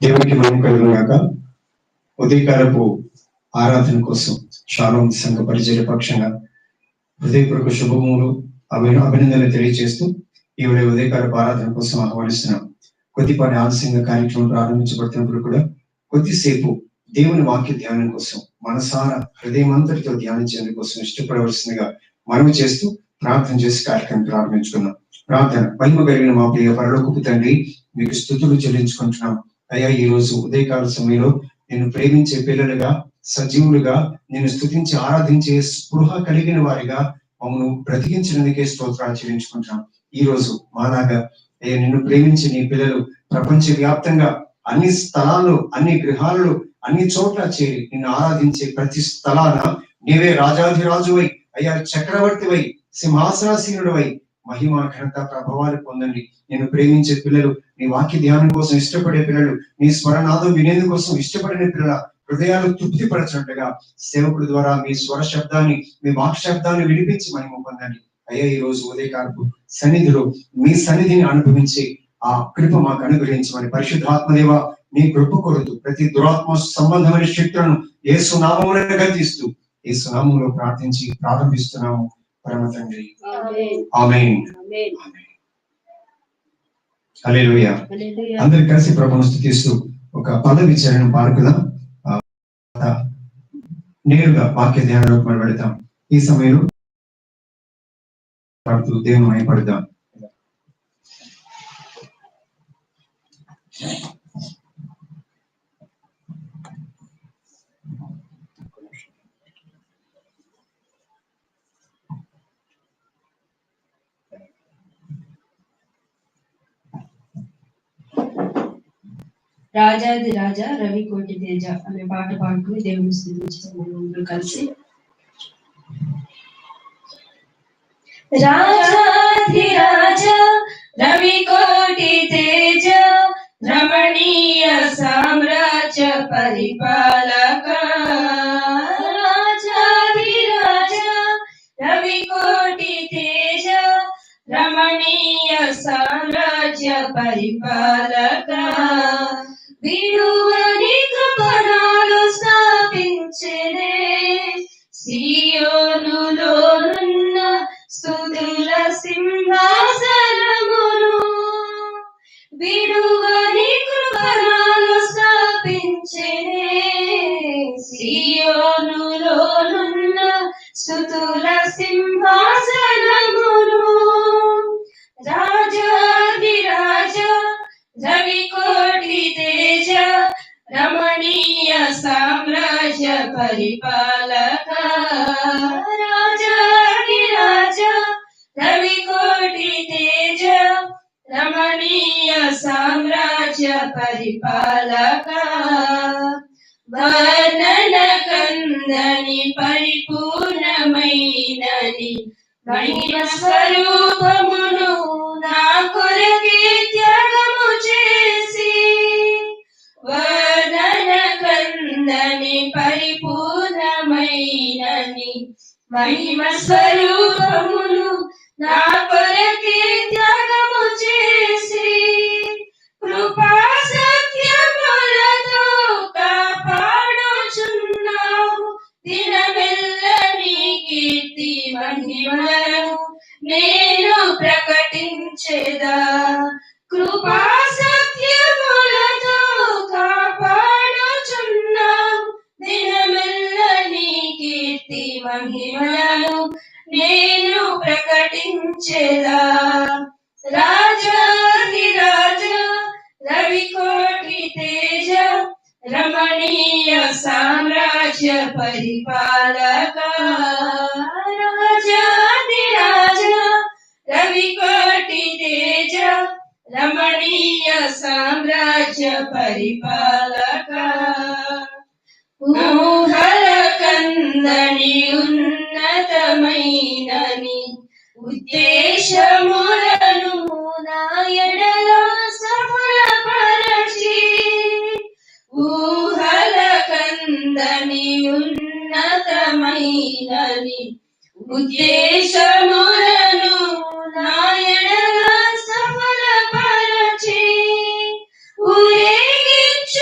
దేవునికి మహిమ కలుగును గాక. ఉదయకాలపు ఆరాధన కోసం షాలోమ్ సంఘ పరిచర్య పక్షంగా హృదయపూర్వక శుభములు అభినందనలు తెలియజేస్తూ ఈ ఉదయకాలపు ఆరాధన కోసం ఆహ్వానిస్తున్నాం. కొద్దిపాటి ఆలస్యంగా కార్యక్రమం ప్రారంభించబడుతున్నప్పుడు కూడా కొద్దిసేపు దేవుని వాక్య ధ్యానం కోసం మనసారా హృదయమంతటితో ధ్యానించేందుకు కోసం ఇష్టపడవలసిందిగా మనవి చేస్తూ ప్రార్థన చేసి కార్యక్రమం ప్రారంభించుకున్నాం. ప్రార్థన. మహిమ కలిగిన మా ప్రియ పరలోకపు తండ్రి, మీకు స్తుతులు చెల్లించుకుంటున్నాం. అయ్యా, ఈ రోజు ఉదయకాల సమయంలో నేను ప్రేమించే పిల్లలుగా, సజీవులుగా, నేను స్తుతించి ఆరాధించే స్పృహ కలిగిన వారిగా మమ్మల్ని బ్రతికించినందుకే స్తోత్రాలు చెల్లించుకుంటున్నాం. ఈ రోజు మాలాగా అయ్యా నిన్ను ప్రేమించి నీ పిల్లలు ప్రపంచ వ్యాప్తంగా అన్ని స్థలాల్లో, అన్ని గృహాలలో, అన్ని చోట్ల చేరి నిన్ను ఆరాధించే ప్రతి స్థలాన నీవే రాజాధిరాజువై, అయ్యా చక్రవర్తివై, సింహాసనాసీనుడివై మహిమ ఘనత ప్రభావాలు పొందండి. నేను ప్రేమించే పిల్లలు, నీ వాక్య ధ్యానం కోసం ఇష్టపడే పిల్లలు, నీ స్వరనాదం వినేందు కోసం ఇష్టపడిన పిల్లల హృదయాలు తృప్తిపరచినట్టుగా సేవకుడి ద్వారా మీ స్వర శబ్దాన్ని, మీ వాక్ శబ్దాన్ని వినిపించి మహిమ పొందండి. అయ్యా, ఈ రోజు ఉదయకాలపు సన్నిధిలో మీ సన్నిధిని అనుభవించి ఆ కృప మాకు అనుగ్రహించమని పరిశుద్ధాత్మదేవ నీ కృప కొరదు ప్రతి దురాత్మ సంబంధమైన శక్తులను యేసు నామములో గద్దిస్తూ యేసు నామములో ప్రార్థించి ప్రారంభిస్తున్నాము పరమ తండ్రి. ఆమేన్. హల్లెలూయా. అందరూ కలిసి ప్రభువును స్తుతిస్తూ ఒక పద విచారణ పాల్గొదాం. నేరుగా వాక్య ధ్యానంలోకి మనం వెళతాం. ఈ సమయంలో దేవుని మహిమపడదాం. రాజాది రాజా రవి కోటి తేజ అనే పాట పాడుకుని దేవుని స్తుతించడం కలిసి. రాజాది రాజా రవి కోటి తేజ రమణీయ సామ్రాజ్య పరిపాలక. రాజాది రాజా రవి కోటి తేజ రమణీయ సామ్రాజ్య పరిపాలక. విడువని కృపణాలు స్థాపించెనే సియోనులోనున్న స్తుతుల సింహాసనమును. విడువని కృపణాలు స్థాపించెనే సియోనులోనున్న స్తుతుల సింహాసనమును. రాజాది రాజా రవి కోటి తేజ రమణీయ సామ్రాజ్య పరిపాలక. రాజాది రాజా రవి కోటి తేజ రమణీయ సామ్రాజ్య పరిపాలక. వర్ణన కందని పరిపూర్ణమైనని మహిమ స్వరూపమును నా కొరకే త్యాగము చేసి. వర్ణన కందని పరిపూర్ణమైనని మహిమ స్వరూపమును నా కొరకే త్యాగము చేసి. కృపా సత్యములతో కాపాడుచున్నావు దినమెల్ల నీ కీర్తి మహిమలను నేను ప్రకటించెదా. కృపా సత్యములతో కాపాడుచున్నావు దినమెల్ల నీ కీర్తి మహిమలను నేను ప్రకటించెదా. రాజాది రాజా రవి కోటి తేజ రమణీయ సామ్రాజ్య పరిపాలక. రాజాది రాజా రవి కోటి తేజ రమణీయ సామ్రాజ్య పరిపాలక. ఊహల కందని ఉన్నతమైనని ఉద్దేశములను నా ఎడల సఫలపరచి. ఊహల కందని ఉన్నతమైనని ఉద్దేశములను నా ఎడల సఫలపరచి. ఊరేగించు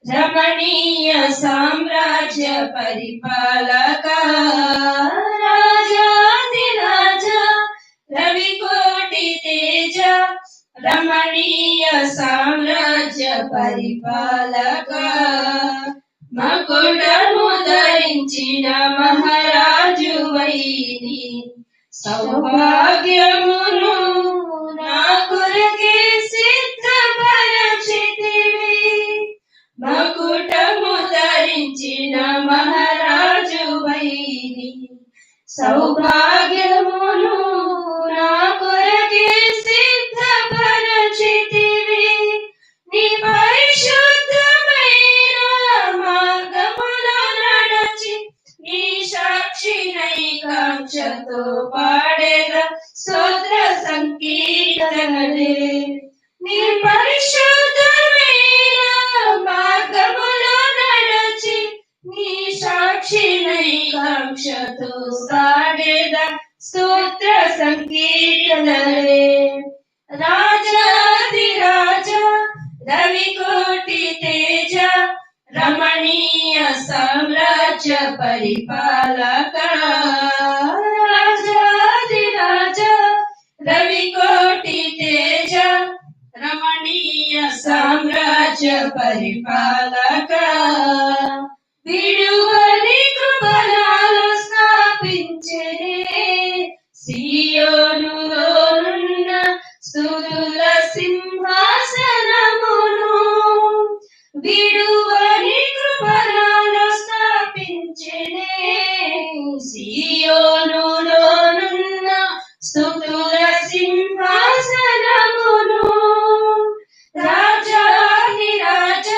రమణీయ సామ్రాజ్య పరిపాలక రాజాధిరాజ రవికోటి తేజ రమణీయ సామ్రాజ్య పరిపాలక మకుటము ధరించిన మహారాజు వైని సౌభాగ్యమును నా కొరకే సిద్ధపరచితివి మకుటము ధరించిన మహారాజు వైని సౌభాగ్యమును నా కొరకే సిద్ధపరచితివి నీ పరిశుద్ధమైన మార్గములో నడచి నీ సాక్షినై కాంక్షతో పాడేద స్తోత్ర సంకీర్తనలే నీ పరిశుద్ధమైన మార్గములో నడచి నీ సాక్షినై కాంక్షతో పాడేద స్తోత్ర సంకీర్తనలే రాజాధిరాజ రవికోటి తేజ రమణీయ సామ్రాజ్య పరిపాలక రాజాధిరాజ రవికోటి తేజ రమణీయ సామ్రాజ్య పరిపాలక విడువని కృపణాలు స్థాపించే సియోనులోనున్న స్తుతుల సింహాసనమును విడువని కృపణాలు స్థాపించనే సియోనులోనున్న స్తుతుల సింహాసనమును రాజాధిరాజ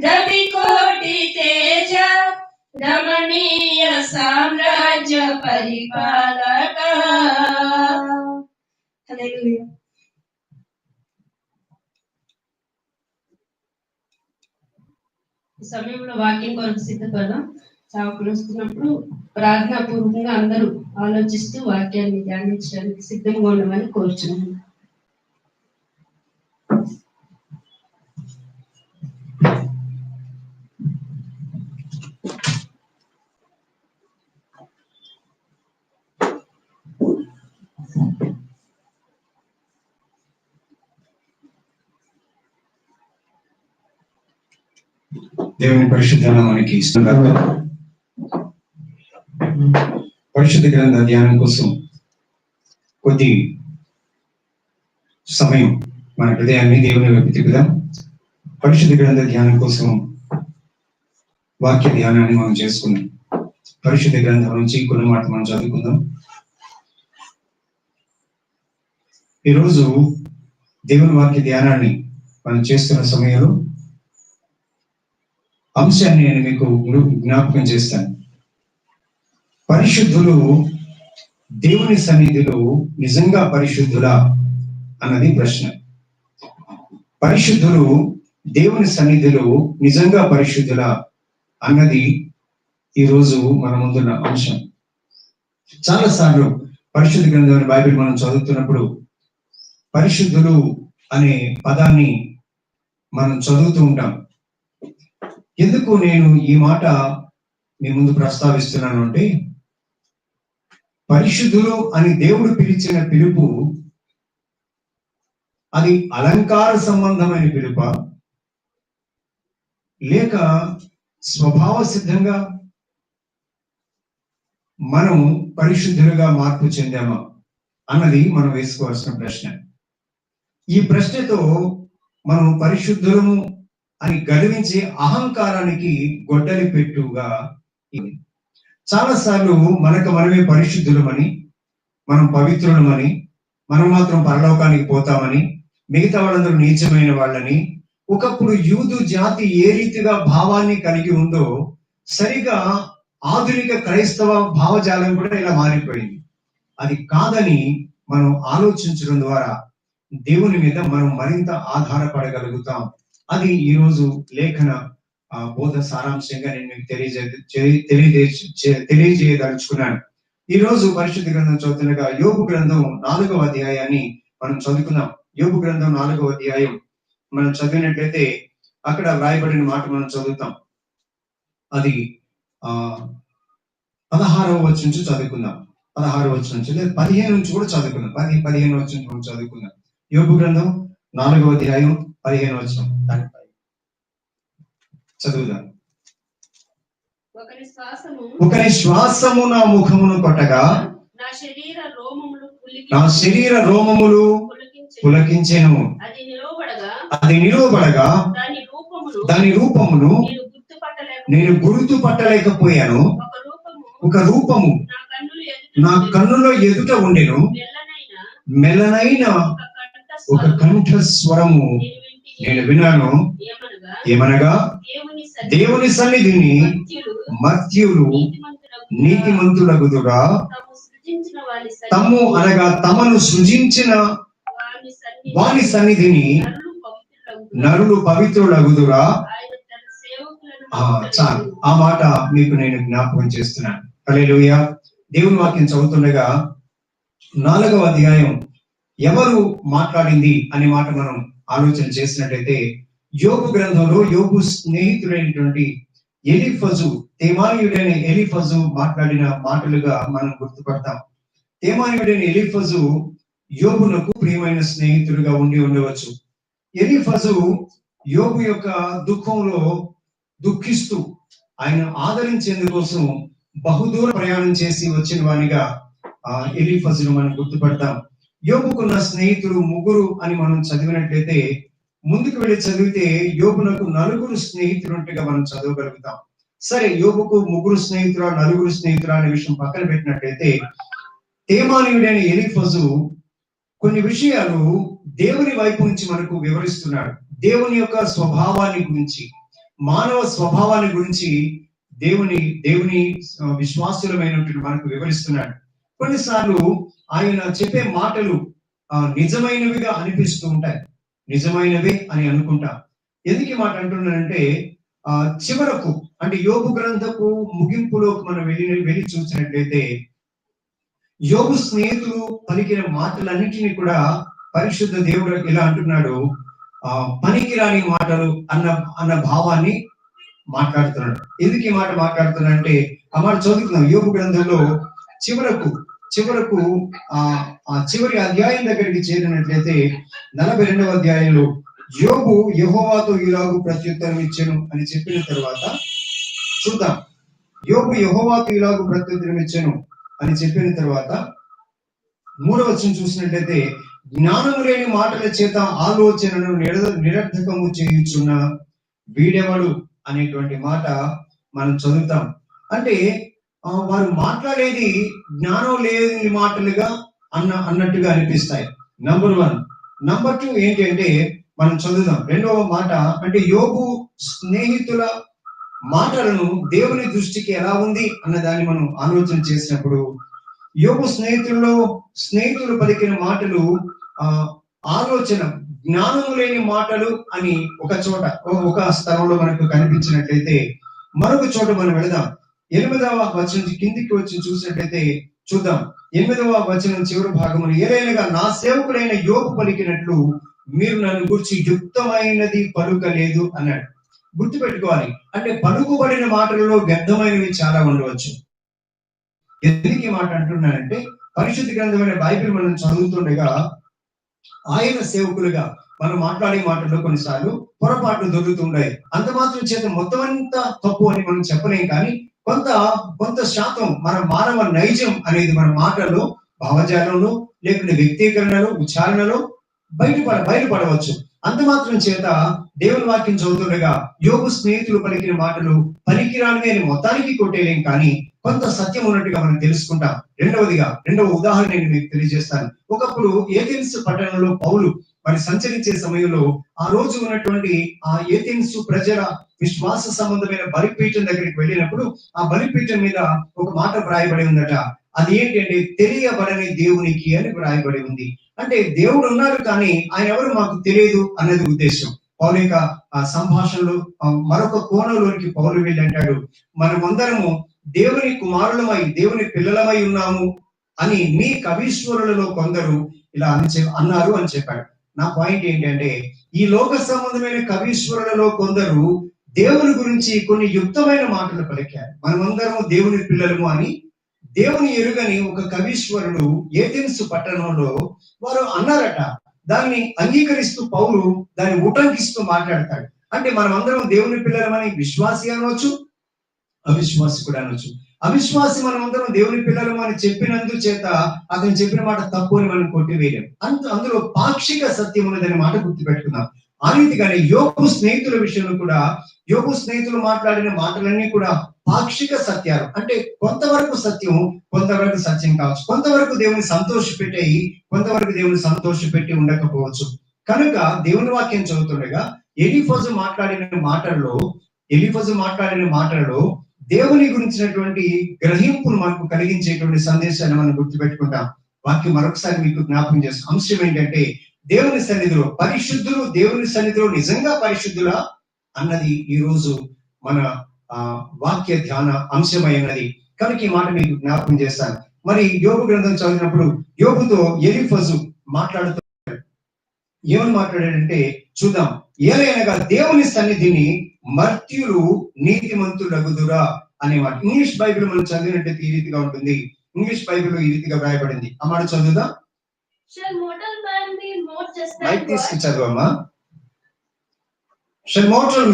రవికోటి తేజ రమణీయ సామ్రాజ్య పరిపాలక హల్లెలూయా. ఈ సమయంలో వాక్యం కొరకు సిద్ధపడదాం. చావుకులు వస్తున్నప్పుడు ప్రార్థనాపూర్వకంగా అందరూ ఆలోచిస్తూ వాక్యాన్ని ధ్యానించడానికి సిద్ధంగా ఉండమని కోరుచున్నాను. దేవుని పరిశుద్ధ నామానికి ఇష్టంగా పరిశుద్ధ గ్రంథ ధ్యానం కోసం కొద్ది సమయం మన హృదయాన్ని దేవుని వైపు తిప్పుదాం. పరిశుద్ధ గ్రంథ ధ్యానం కోసం వాక్య ధ్యానాన్ని మనం చేసుకున్నాం. పరిశుద్ధ గ్రంథం నుంచి కొన్ని మాట మనం చదువుకుందాం. ఈరోజు దేవుని వాక్య ధ్యానాన్ని మనం చేస్తున్న సమయంలో అంశాన్ని నేను మీకు జ్ఞాపకం చేస్తాను. పరిశుద్ధులు దేవుని సన్నిధిలో నిజంగా పరిశుద్ధులా అన్నది ప్రశ్న. పరిశుద్ధులు దేవుని సన్నిధిలో నిజంగా పరిశుద్ధులా అన్నది ఈరోజు మన ముందున్న అంశం. చాలా సార్లు పరిశుద్ధ గ్రంథం బైబిల్ మనం చదువుతున్నప్పుడు పరిశుద్ధులు అనే పదాన్ని మనం చదువుతూ ఉంటాం. ఎందుకు నేను ఈ మాట మీ ముందు ప్రస్తావిస్తున్నాను అంటే, పరిశుద్ధులు అని దేవుడు పిలిచిన పిలుపు అది అలంకార సంబంధమైన పిలుప, లేక స్వభావ సిద్ధంగా మనం పరిశుద్ధులుగా మార్పు చెందామా అన్నది మనం వేసుకోవాల్సిన ప్రశ్న. ఈ ప్రశ్నతో మనం పరిశుద్ధులము అని గర్వించే అహంకారానికి గొడ్డలి పెట్టుగా చాలా సార్లు మనకు మనమే పరిశుద్ధులమని, మనం పవిత్రులమని, మనం మాత్రం పరలోకానికి పోతామని, మిగతా వాళ్ళందరూ నీచమైన వాళ్ళని, ఒకప్పుడు యూదు జాతి ఏ రీతిగా భావాన్ని కలిగి ఉందో సరిగా ఆధునిక క్రైస్తవ భావజాలం కూడా ఇలా మారిపోయింది. అది కాదని మనం ఆలోచించడం ద్వారా దేవుని మీద మనం మరింత ఆధారపడగలుగుతాం. అది ఈరోజు లేఖన బోధ సారాంశంగా నేను మీకు తెలియజేయదలుచుకున్నాను. ఈ రోజు పరిశుద్ధ గ్రంథం చదువుతుండగా యోబు గ్రంథం 4వ అధ్యాయాన్ని మనం చదువుకుందాం. యోబు గ్రంథం 4వ అధ్యాయం మనం చదివినట్లయితే అక్కడ వ్రాయబడిన మాట మనం చదువుతాం. అది 16వ వచనం నుంచి చదువుకుందాం. 16వ వచనం నుంచి లేదా 15 నుంచి కూడా చదువుకుందాం. 15వ వచనం నుంచి చదువుకుందాం. యోబు గ్రంథం 4వ అధ్యాయం 15వ వచనం. దానిపై చదువుదాం. ఒకరి శ్వాసము నా ముఖమును కొట్టగా నా శరీర రోమములు పులకించెను. అది నిలువబడగా దాని రూపమును నేను గుర్తుపట్టలేకపోయాను. ఒక రూపము నా కన్నులో ఎదుట ఉండెను. మెల్లనైన ఒక కంఠ స్వరము నేను విన్నాను. ఏమనగా దేవుని సన్నిధిని మర్త్యులు నీతిమంతులగుదురా, తమ్ము అనగా తమను సృజించిన వాని సన్నిధిని నరులు పవిత్రులగుదురా. చాలు, ఆ మాట మీకు నేను జ్ఞాపకం చేస్తున్నాను. హల్లెలూయా. దేవుని వాక్యం చదువుతుండగా 4వ అధ్యాయం ఎవరు మాట్లాడింది అనే మాట మనం ఆలోచన చేసినట్లయితే, యోబు గ్రంథంలో యోబు స్నేహితుడైనటువంటి ఎలీఫజు, తేమానీయుడైన ఎలీఫజు మాట్లాడిన మాటలుగా మనం గుర్తుపడతాం. తేమానీయుడైన ఎలీఫజు యోబునకు ప్రియమైన స్నేహితుడిగా ఉండి ఉండవచ్చు. ఎలీఫజు యోబు యొక్క దుఃఖంలో దుఃఖిస్తూ ఆయన ఆదరించేందుకోసం బహుదూర ప్రయాణం చేసి వచ్చిన వానిగా ఎలీఫజును మనం గుర్తుపడతాం. యోబుకున్న స్నేహితుడు 3 అని మనం చదివినట్లయితే, ముందుకు వెళ్ళి చదివితే యోబునకు 4 స్నేహితులుంటగా మనం చదవగలుగుతాం. సరే, యోబుకు 3 స్నేహితురా 4 స్నేహితురా అనే విషయం పక్కన పెట్టినట్లయితే, తేమానీయుడైన ఎలీఫజు కొన్ని విషయాలు దేవుని వైపు నుంచి మనకు వివరిస్తున్నాడు. దేవుని యొక్క స్వభావాన్ని గురించి, మానవ స్వభావాన్ని గురించి దేవుని విశ్వాసులమైనటువంటి మనకు వివరిస్తున్నాడు. కొన్నిసార్లు ఆయన చెప్పే మాటలు నిజమైనవిగా అనిపిస్తూ ఉంటాయి. నిజమైనవే అని అనుకుంటాం. ఎందుకు ఈ మాట అంటున్నానంటే, చివరకు అంటే యోబు గ్రంథపు ముగింపులోకి మనం వెళ్ళి చూసినట్లయితే, యోబు స్నేహితులు పలికిన మాటలన్నిటినీ కూడా పరిశుద్ధ దేవుడు ఇలా అంటున్నాడు, పనికిరాని మాటలు అన్న భావాన్ని మాట్లాడుతున్నాడు. ఎందుకు ఈ మాట మాట్లాడుతున్నాడంటే, ఆ మాట చదువుతున్నాం. యోబు గ్రంథంలో చివరకు చివరి అధ్యాయం దగ్గరికి చేరినట్లయితే 42వ అధ్యాయంలో యోబు యెహోవాతో ఇలాగు ప్రత్యుత్తరం ఇచ్చెను అని చెప్పిన తర్వాత చూద్దాం. యోబు యెహోవాతో ఇలాగు ప్రత్యుత్తరం ఇచ్చెను అని చెప్పిన తర్వాత 3వ వచనం చూసినట్లయితే, జ్ఞానము లేని మాటల చేత ఆలోచనను నిరర్థకము చేయుచున్న వీడెవడు అనేటువంటి మాట మనం చదువుతాం. అంటే వారు మాట్లాడేది జ్ఞానం లేని మాటలుగా అన్నట్టుగా అనిపిస్తాయి. నంబర్ 1. నంబర్ 2 ఏంటంటే, మనం చదువుదాం 2వ మాట. అంటే యోబు స్నేహితుల మాటలను దేవుని దృష్టికి ఎలా ఉంది అన్న దాన్ని మనం ఆలోచన చేసినప్పుడు, యోబు స్నేహితులు పలికిన మాటలు ఆలోచన జ్ఞానము లేని మాటలు అని ఒక స్థలంలో మనకు కనిపించినట్లయితే, మరొక చోట మనం వెళదాం. 8వ వచనం కిందికి వచ్చి చూసినట్లయితే చూద్దాం. 8వ వచనం చివరి భాగములు, ఏదైనా నా సేవకుడైన యోబు పలికినట్లు మీరు నన్ను గురించి యుక్తమైనది పలుకలేదు అన్నాడు. గుర్తుపెట్టుకోవాలి. అంటే పలుకుబడిన మాటలలో వ్యర్థమైనవి చాలా ఉండవచ్చు. ఎందుకు ఈ మాట అంటున్నానంటే, పరిశుద్ధ గ్రంథమైన బైబిల్ మనం చదువుతుండగా ఆయన సేవకులుగా మనం మాట్లాడే మాటల్లో కొన్నిసార్లు పొరపాట్లు దొరుకుతుంటాయి. అంత మాత్రం చేత మొత్తం అంతా తప్పు అని మనం చెప్పలేం, కానీ కొంత శాతం మన మానవ నైజం అనేది మన మాటల్లో, భావజాలంలో, లేకుంటే వ్యక్తీకరణలో, ఉచ్చారణలో బయటపడవచ్చు. అంత మాత్రం చేత దేవుని వాక్యం చదువుతుండగా యోబు స్నేహితులు పలికిన మాటలు పనికిరానివి అని మొత్తానికి కొట్టేలేం, కానీ కొంత సత్యం ఉన్నట్టుగా మనం తెలుసుకుంటాం. రెండవ ఉదాహరణ నేను మీకు తెలియజేస్తాను. ఒకప్పుడు ఏథెన్స్ పట్టణంలో పౌలు మరి సంచరించే సమయంలో ఆ రోజు ఉన్నటువంటి ఆ ఏథెన్స్ ప్రజల విశ్వాస సంబంధమైన బలిపీఠం దగ్గరికి వెళ్ళినప్పుడు ఆ బలిపీఠం మీద ఒక మాట వ్రాయబడి ఉందట. అది ఏంటంటే, తెలియబడని దేవునికి అని వ్రాయబడి ఉంది. అంటే దేవుడు ఉన్నారు, కానీ ఆయన ఎవరు మాకు తెలియదు అన్నది ఉద్దేశం. పౌలు యొక్క ఆ సంభాషణలో మరొక కోణంలోనికి పౌలు వెళ్ళి అంటాడు, మనమందరము దేవుని కుమారులమై దేవుని పిల్లలమై ఉన్నాము అని మీ కవీశ్వరులలో కొందరు ఇలా అన్నారు అని చెప్పాడు. నా పాయింట్ ఏంటంటే, ఈ లోక సంబంధమైన కవీశ్వరులలో కొందరు దేవుని గురించి కొన్ని యుక్తమైన మాటలు పలికారు. మనమందరము దేవుని పిల్లలము అని దేవుని ఎరుగని ఒక కవీశ్వరుడు ఏథెన్సు పట్టణంలో వారు అన్నారట. దాన్ని అంగీకరిస్తూ పౌలు దాన్ని ఉటంకిస్తూ మాట్లాడతాడు. అంటే మనమందరం దేవుని పిల్లలమని విశ్వాసి అనవచ్చు, అవిశ్వాసి కూడా అనొచ్చు. అవిశ్వాసి మనమందరం దేవుని పిల్లలము అని చెప్పినందు చేత అతను చెప్పిన మాట తప్పు అని మనం కొట్టివేయలేం. అందులో పాక్షిక సత్యం ఉన్నదనే మాట గుర్తుపెట్టుకుందాం. ఆ రీతిగానే యోబు స్నేహితుల విషయంలో కూడా యోబు స్నేహితులు మాట్లాడిన మాటలన్నీ కూడా పాక్షిక సత్యాలు. అంటే కొంతవరకు సత్యం, కొంతవరకు సత్యం కావచ్చు. కొంతవరకు దేవుని సంతోషపెట్టాయి, కొంతవరకు దేవుని సంతోషపెట్టి ఉండకపోవచ్చు. కనుక దేవుని వాక్యం చదువుతుండగా ఎలీఫజు మాట్లాడిన మాటలలో దేవుని గురించినటువంటి గ్రహింపును మనకు కలిగించేటువంటి సందేశాన్ని మనం గుర్తుపెట్టుకుంటాం. వాక్యం మరొకసారి మీకు జ్ఞాపకం చేస్తాం. అంశం ఏంటంటే దేవుని సన్నిధిలో పరిశుద్ధులు దేవుని సన్నిధిలో నిజంగా పరిశుద్ధులా అన్నది ఈ రోజు మన వాక్య ధ్యాన అంశమైనది. కనుక ఈ మాట మీకు జ్ఞాపకం చేస్తాను. మరి యోబు గ్రంథం చదివినప్పుడు యోబుతో ఎలీఫజు మాట్లాడుతున్నాడు. ఏమని మాట్లాడాడంటే చూద్దాం. ఏలైనగా దేవుని సన్నిధిని మర్త్యులు నీతిమంతులగుదురా అనే మాట. ఇంగ్లీష్ బైబిల్ మనం చదివినట్టయితే ఈ రీతిగా ఉంటుంది. ఇంగ్లీష్ బైబిల్ ఈ రీతిగా వ్రాయబడింది. ఆ మాట చదువుదా. చదవమ్మా. Shall mortal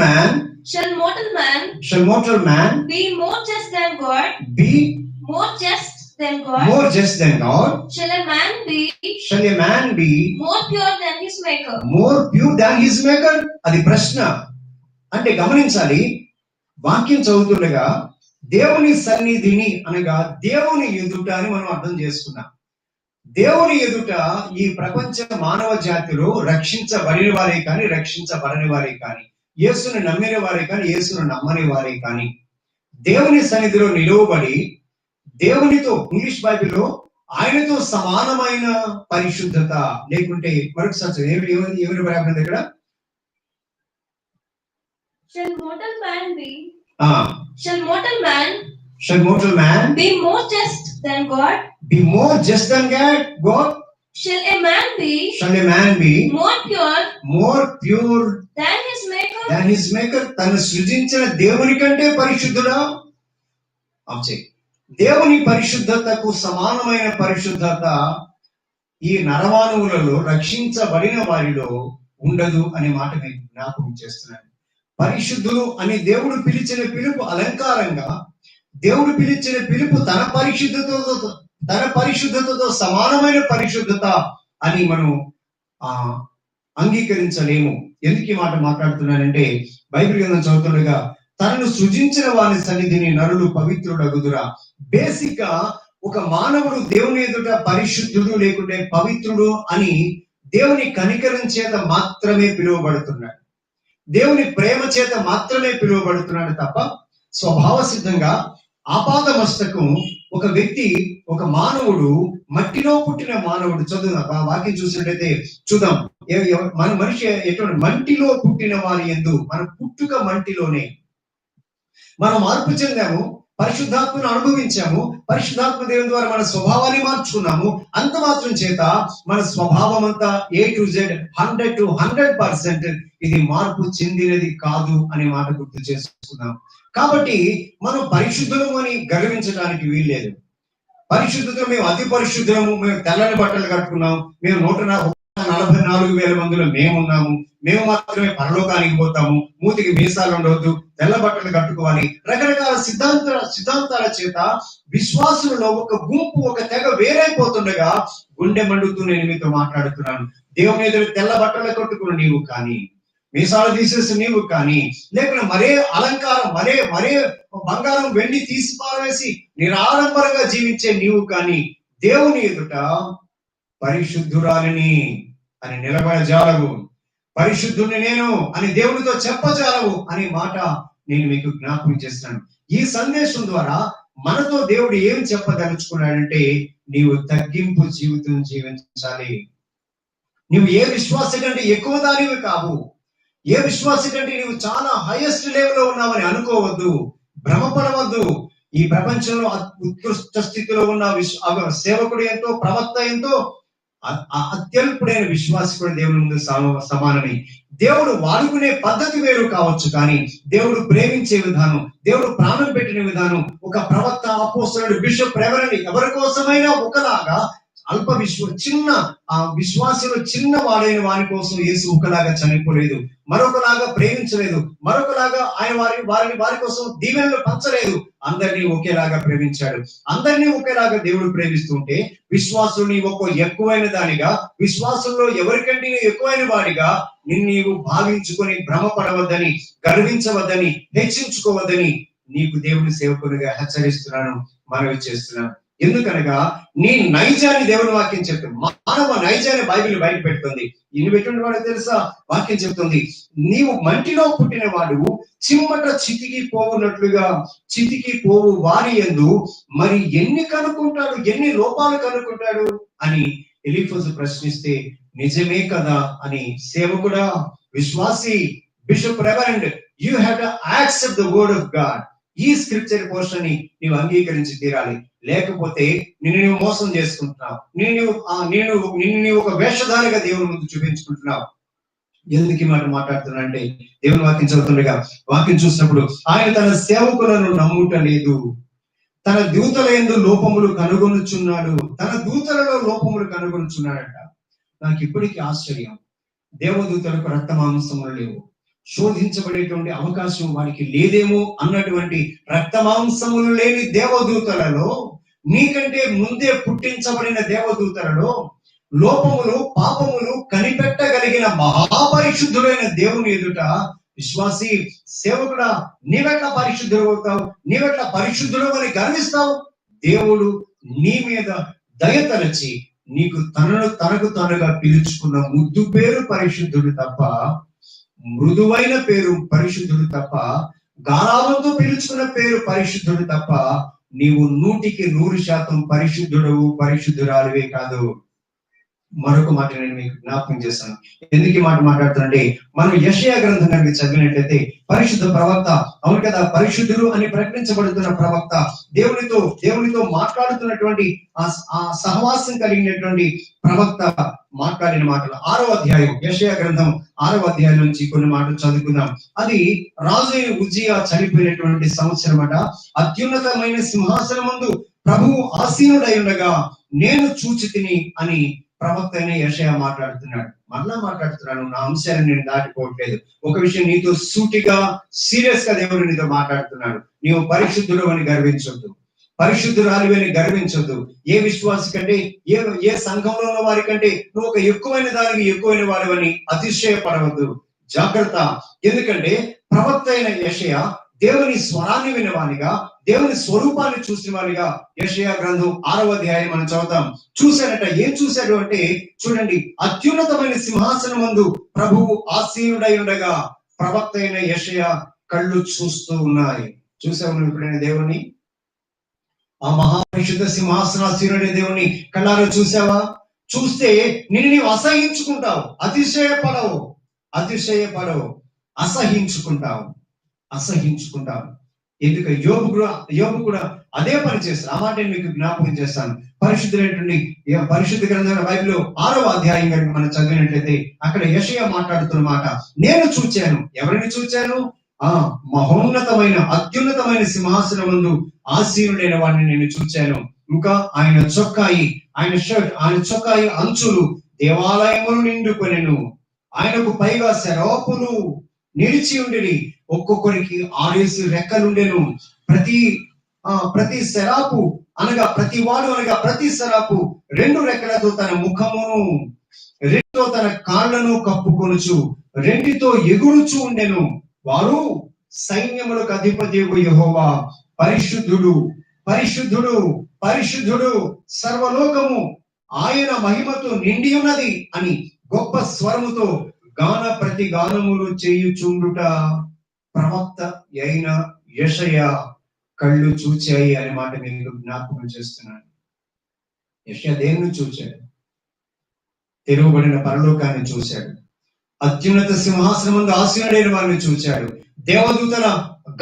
man be more just than God? Be more just than God? More just than God? Shall a man be more pure than his maker? More pure than his maker? అది ప్రశ్న. అంటే గమనించాలి, వాక్యం చదువుతుండగా దేవుని సన్నిధిని అనగా దేవుని ఎదుట అని మనం అర్థం చేసుకున్నాం. దేవుని ఎదుట ఈ ప్రపంచ మానవ జాతిలో రక్షించబడిన వారే కానీ రక్షించబడని వారే కానీ, యేసుని నమ్మిన వారే కానీ యేసును నమ్మని వారే కానీ దేవుని సన్నిధిలో నిలువబడి దేవునితో, ఇంగ్లీష్ బైబిల్లో ఆయనతో సమానమైన పరిశుద్ధత లేకుంటే మరొకసారి ఎవరి రాబడింది ఇక్కడ. Shall mortal man be be more just than God? Be more just than God? Shall a man be more pure than his maker? తను సృజించిన దేవుని కంటే పరిశుద్ధుడా? దేవుని పరిశుద్ధతకు సమానమైన పరిశుద్ధత ఈ నరమానవులలో రక్షించబడిన వారిలో ఉండదు అనే మాట నేను జ్ఞాపకం చేస్తున్నాను. పరిశుద్ధులు అని దేవుడు పిలిచిన పిలుపు అలంకారంగా, దేవుడు పిలిచిన పిలుపు తన పరిశుద్ధతతో సమానమైన పరిశుద్ధత అని మనం అంగీకరించలేము. ఎందుకు ఈ మాట మాట్లాడుతున్నానంటే బైబిల్ గ్రంథం చదువుతుండగా తనను సృజించిన వారి సన్నిధిని నరులు పవిత్రుడగుదురా. బేసిక్ గా ఒక మానవుడు దేవుని ఎదుట పరిశుద్ధుడు లేకుంటే పవిత్రుడు అని దేవుని కనికరం చేత మాత్రమే పిలువబడుతున్నాడు, దేవుని ప్రేమ చేత మాత్రమే పిలువబడుతున్నాడు తప్ప స్వభావ సిద్ధంగా ఆపాదమస్తకం ఒక వ్యక్తి, ఒక మానవుడు, మట్టిలో పుట్టిన మానవుడు. చదువుదాం వాక్యం చూసినట్టయితే చూద్దాం. మన మనిషి ఎటువంటి మంటిలో పుట్టిన వారి యందు, మన పుట్టుక మంటిలోనే మనం మార్పు చెందాము, పరిశుద్ధాత్మను అనుభవించాము, పరిశుద్ధాత్మ దేవుని ద్వారా మన స్వభావాన్ని మార్చుకున్నాము. అంత మాత్రం చేత మన స్వభావం అంతా A to Z 100% ఇది మార్పు చెందినది కాదు అనే మాట గుర్తు చేసుకున్నాం. కాబట్టి మనం పరిశుద్ధులము అని గర్వించడానికి వీల్లేదు. పరిశుద్ధతలో మేము అతి పరిశుద్ధులము, మేము తెల్లని బట్టలు కట్టుకున్నాం, మేము 144,000 మందిలో మేమున్నాము, మేము మాత్రమే పరలోకానికి పోతాము, మూతికి మీసాలు ఉండవద్దు, తెల్ల బట్టలు కట్టుకోవాలి, రకరకాల సిద్ధాంతాల చేత విశ్వాసులలో ఒక గుంపు, ఒక తెగ వేరైపోతుండగా గుండె మండుతూ నేను మీతో మాట్లాడుతున్నాను. దేవుని ఎదురు తెల్ల బట్టలు కట్టుకుని నీవు కానీ, మీసాలు తీసేసి నీవు కానీ, లేకుండా మరే అలంకారం, మరే బంగారం వెండి తీసి పారేసి నిరాడంబరంగా జీవించే నీవు కానీ దేవుని ఎదుట పరిశుద్ధురాలిని అని నిలబడజాలవు, పరిశుద్ధుని నేను అని దేవునితో చెప్పజాలవు అనే మాట నేను మీకు జ్ఞాపకం చేస్తున్నాను. ఈ సందేశం ద్వారా మనతో దేవుడు ఏం చెప్పదలుచుకున్నాడంటే నీవు తగ్గింపు జీవితం జీవించాలి. నువ్వు ఏ విశ్వాస కంటే ఎక్కువ దానివి కావు, ఏ విశ్వాస కంటే నువ్వు చాలా హైయెస్ట్ లెవెల్లో ఉన్నావని అనుకోవద్దు, భ్రమపడవద్దు. ఈ ప్రపంచంలో ఉత్కృష్ట స్థితిలో ఉన్న సేవకుడు ఎంతో, ప్రవక్త ఎంతో, అత్యల్పుడైన విశ్వాసి కూడా దేవుని ముందు సమానమే. దేవుడు వాడుకునే పద్ధతి వేరు కావచ్చు, కానీ దేవుడు ప్రేమించే విధానం, దేవుడు ప్రాణం పెట్టిన విధానం, ఒక ప్రవక్త, అపోస్తలుడు, బిషప్, రెవరెండ్ ఎవరి కోసమైనా ఒకలాగా, చిన్న ఆ విశ్వాసంలో చిన్న వాడైన వారి కోసం యేసు ఒకలాగా చనిపోలేదు, మరొకలాగా ప్రేమించలేదు, మరొకలాగా ఆయన వారి కోసం దీవెనలు పంచలేదు. అందరినీ ఒకేలాగా ప్రేమించాడు. అందరినీ ఒకేలాగా దేవుడు ప్రేమిస్తుంటే విశ్వాసుని ఎక్కువైన దానిగా, విశ్వాసంలో ఎవరికంటే ఎక్కువైన వాడిగా నీవు భావించుకొని భ్రమపడవద్దని, గర్వించవద్దని, హెచ్చించుకోవద్దని నీకు దేవుని సేవకునిగా హెచ్చరిస్తున్నాను, మనవి చేస్తున్నాను. ఎందుకనగా నీ నైజాన్ని దేవుని వాక్యం చెప్తుంది. మానవ నైజాన్ని బైబిల్ బయట పెడుతుంది. ఇన్ని పెట్టుకున్న వాడు తెలుసా, వాక్యం చెప్తుంది, నీవు మంటిలో పుట్టిన వాడు చిమ్మట చితికి పోవునట్లుగా చితికి పోవు వారి యందు మరి ఎన్ని కనుక్కుంటాడు, ఎన్ని లోపాలు కనుక్కుంటాడు అని ఎలీఫజు ప్రశ్నిస్తే, నిజమే కదా అని సేవకుడా, విశ్వాసి, bishop, reverend, you have to accept the word of God. ఈ స్క్రిప్చర్ పోర్షన్ ని నీవు అంగీకరించి తీరాలి. లేకపోతే నిన్ను మోసం చేసుకుంటున్నావు, నిన్ను ఒక వేషధారిగా దేవుని ముందు చూపించుకుంటున్నావు. ఎందుకు ఈ మాట మాట్లాడుతున్నా అంటే, దేవుని వాక్యం చదువుతుండగా వాక్యం చూసినప్పుడు, ఆయన తన సేవకులను నమ్ముట లేదు, తన దూతల యందు లోపములు కనుగొనుచున్నాడు, తన దూతలలో లోపములు కనుగొనుచున్నాడట. నాకు ఇప్పటికీ ఆశ్చర్యం, దేవదూతలకు రక్త మాంసములు లేవు, శోధించబడేటువంటి అవకాశం వారికి లేదేమో అన్నటువంటి రక్త మాంసములు లేని దేవదూతలలో, నీకంటే ముందే పుట్టించబడిన దేవదూతలలో లోపములు, పాపములు కనిపెట్టగలిగిన మహాపరిశుద్ధుడైన దేవుని ఎదుట విశ్వాసి, సేవకుడా, నీవెట్లా పరిశుద్ధుడు అవుతావు, నీవెట్లా పరిశుద్ధుడు అని గర్విస్తావు? దేవుడు నీ మీద దయతలచి నీకు తనకు తానుగా పిలుచుకున్న ముద్దు పేరు పరిశుద్ధుడు తప్ప, మృదువైన పేరు పరిశుద్ధుడు తప్ప, గారాబంతో పిలుచుకున్న పేరు పరిశుద్ధుడు తప్ప, నీవు 100% పరిశుద్ధుడవు, పరిశుద్ధురాలివే కాదు. మరొక మాట నేను మీకు జ్ఞాపకం చేస్తాను. ఎందుకు ఈ మాట మాట్లాడుతానంటే, మనం యెషయా గ్రంథం కనుక చదివినట్లయితే, పరిశుద్ధ ప్రవక్త, అవును కదా, పరిశుద్ధుడు అని ప్రకటించబడుతున్న ప్రవక్త, దేవునితో మాట్లాడుతున్నటువంటి ఆ సహవాసం కలిగినటువంటి ప్రవక్త మాట్లాడిన మాటలు 6వ అధ్యాయం, యెషయా గ్రంథం 6వ అధ్యాయం నుంచి కొన్ని మాటలు చదువుకుందాం. అది రాజు అయిన ఉజ్జియా చనిపోయినటువంటి సంవత్సరం అట. అత్యున్నతమైన సింహాసనం ముందు ప్రభువు ఆసీనుడై ఉండగా నేను చూచితిని అని ప్రవక్త అయిన యెషయా మాట్లాడుతున్నాడు. మరలా మాట్లాడుతున్నాను, నా అంశాన్ని నేను దాటిపోవట్లేదు. ఒక విషయం నీతో సూటిగా, సీరియస్ గా దేవుడు నీతో మాట్లాడుతున్నాడు. నీవు పరిశుద్ధుడు అని గర్వించొద్దు, పరిశుద్ధురాలివి అని గర్వించొద్దు. ఏ విశ్వాసి కంటే, ఏ సంఘంలో ఉన్న వారి కంటే నువ్వు ఒక ఎక్కువైన దానికి ఎక్కువైన వాడివని అతిశయపడవద్దు. జాగ్రత్త. ఎందుకంటే ప్రవక్త అయిన యెషయా దేవుని స్వరాన్ని వినవానిగా, దేవుని స్వరూపాన్ని చూసిన వారిగా యెషయా గ్రంథం 6వ అధ్యాయం మనం చదువుతాం. చూశాడట. ఏం చూశాడు అంటే, చూడండి, అత్యున్నతమైన సింహాసనం ముందు ప్రభువు ఆసీనుడై ఉండగా ప్రవక్త అయిన యెషయా కళ్ళు చూస్తూ ఉన్నాయి. చూసావు నువ్వు ఎప్పుడైనా దేవుని? ఆ మహాపరిశుద్ధ సింహాసనాసీనుడైన దేవుని కళ్ళారా చూసావా? చూస్తే నిన్ను నీవు అసహించుకుంటావు, అతిశయపడవు, అసహించుకుంటావు. ఎందుకు? యోబు కూడా అదే పని చేస్తారు. ఆ మాట నేను మీకు జ్ఞాపకం చేస్తాను. పరిశుద్ధులైనటువంటి పరిశుద్ధ గ్రంథం బైబిల్లో 6వ అధ్యాయం కనుక మనం చదివినట్లయితే, అక్కడ యెషయా మాట్లాడుతున్న మాట, నేను చూచాను. ఎవరిని చూచాను? మహోన్నతమైన, అత్యున్నతమైన సింహాసనం ముందు ఆసీనుడైన వాడిని నేను చూచాను. ఇంకా ఆయన చొక్కాయి, ఆయన షర్ట్, ఆయన చొక్కాయి అంచులు దేవాలయములు నిండుకొనెను. ఆయనకు పైగా శరాపులు నిలిచి ఉండిరి. ఒక్కొక్కరికి 6 రెక్కలుండెను. ప్రతి శరాపు అనగా ప్రతి శరాపు 2 రెక్కలతో తన ముఖమును, 2తో తన కాళ్లను కప్పుకొనుచు 2తో ఎగురుచు ఉండెను. వారు సైన్యములకు అధిపతియగు యెహోవా పరిశుద్ధుడు, పరిశుద్ధుడు, పరిశుద్ధుడు, సర్వలోకము ఆయన మహిమతో నిండి ఉన్నది అని గొప్ప స్వరముతో ప్రతి గానములు చేయుచుండుట ప్రవక్త అయిన యెషయా కళ్ళు చూచాయి అనే మాట నేను జ్ఞాపకం చేస్తున్నాను. యెషయా దేన్ని చూచాడు? తెరవబడిన పరలోకాన్ని చూశాడు. అత్యున్నత సింహాసనం ముందు ఆసీనుడైన వారిని చూచాడు. దేవదూతల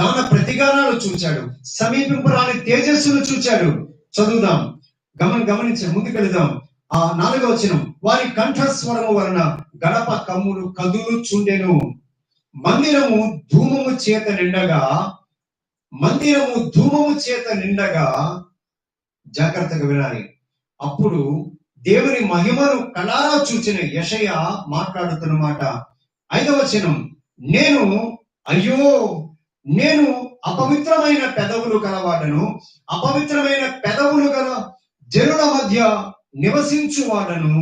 గాన ప్రతిగానాలు చూచాడు. సమీపింపరాని తేజస్సును చూచాడు. చదువుదాం, గమనించండి, ముందుకెళ్దాం. 4వ వచనం, వారి కంఠస్వరము వలన గడప కమ్ములు కదులుచుండెను. మందిరము ధూమము చేత నిండగా జాగ్రత్తగా వినాలి. అప్పుడు దేవుని మహిమను కళ్ళారా చూచిన యెషయా మాట్లాడుతున్నమాట. 5వ వచనం, నేను అపవిత్రమైన పెదవులు గలవాడను, అపవిత్రమైన పెదవులు గల జనుల మధ్య నివసించువాడను,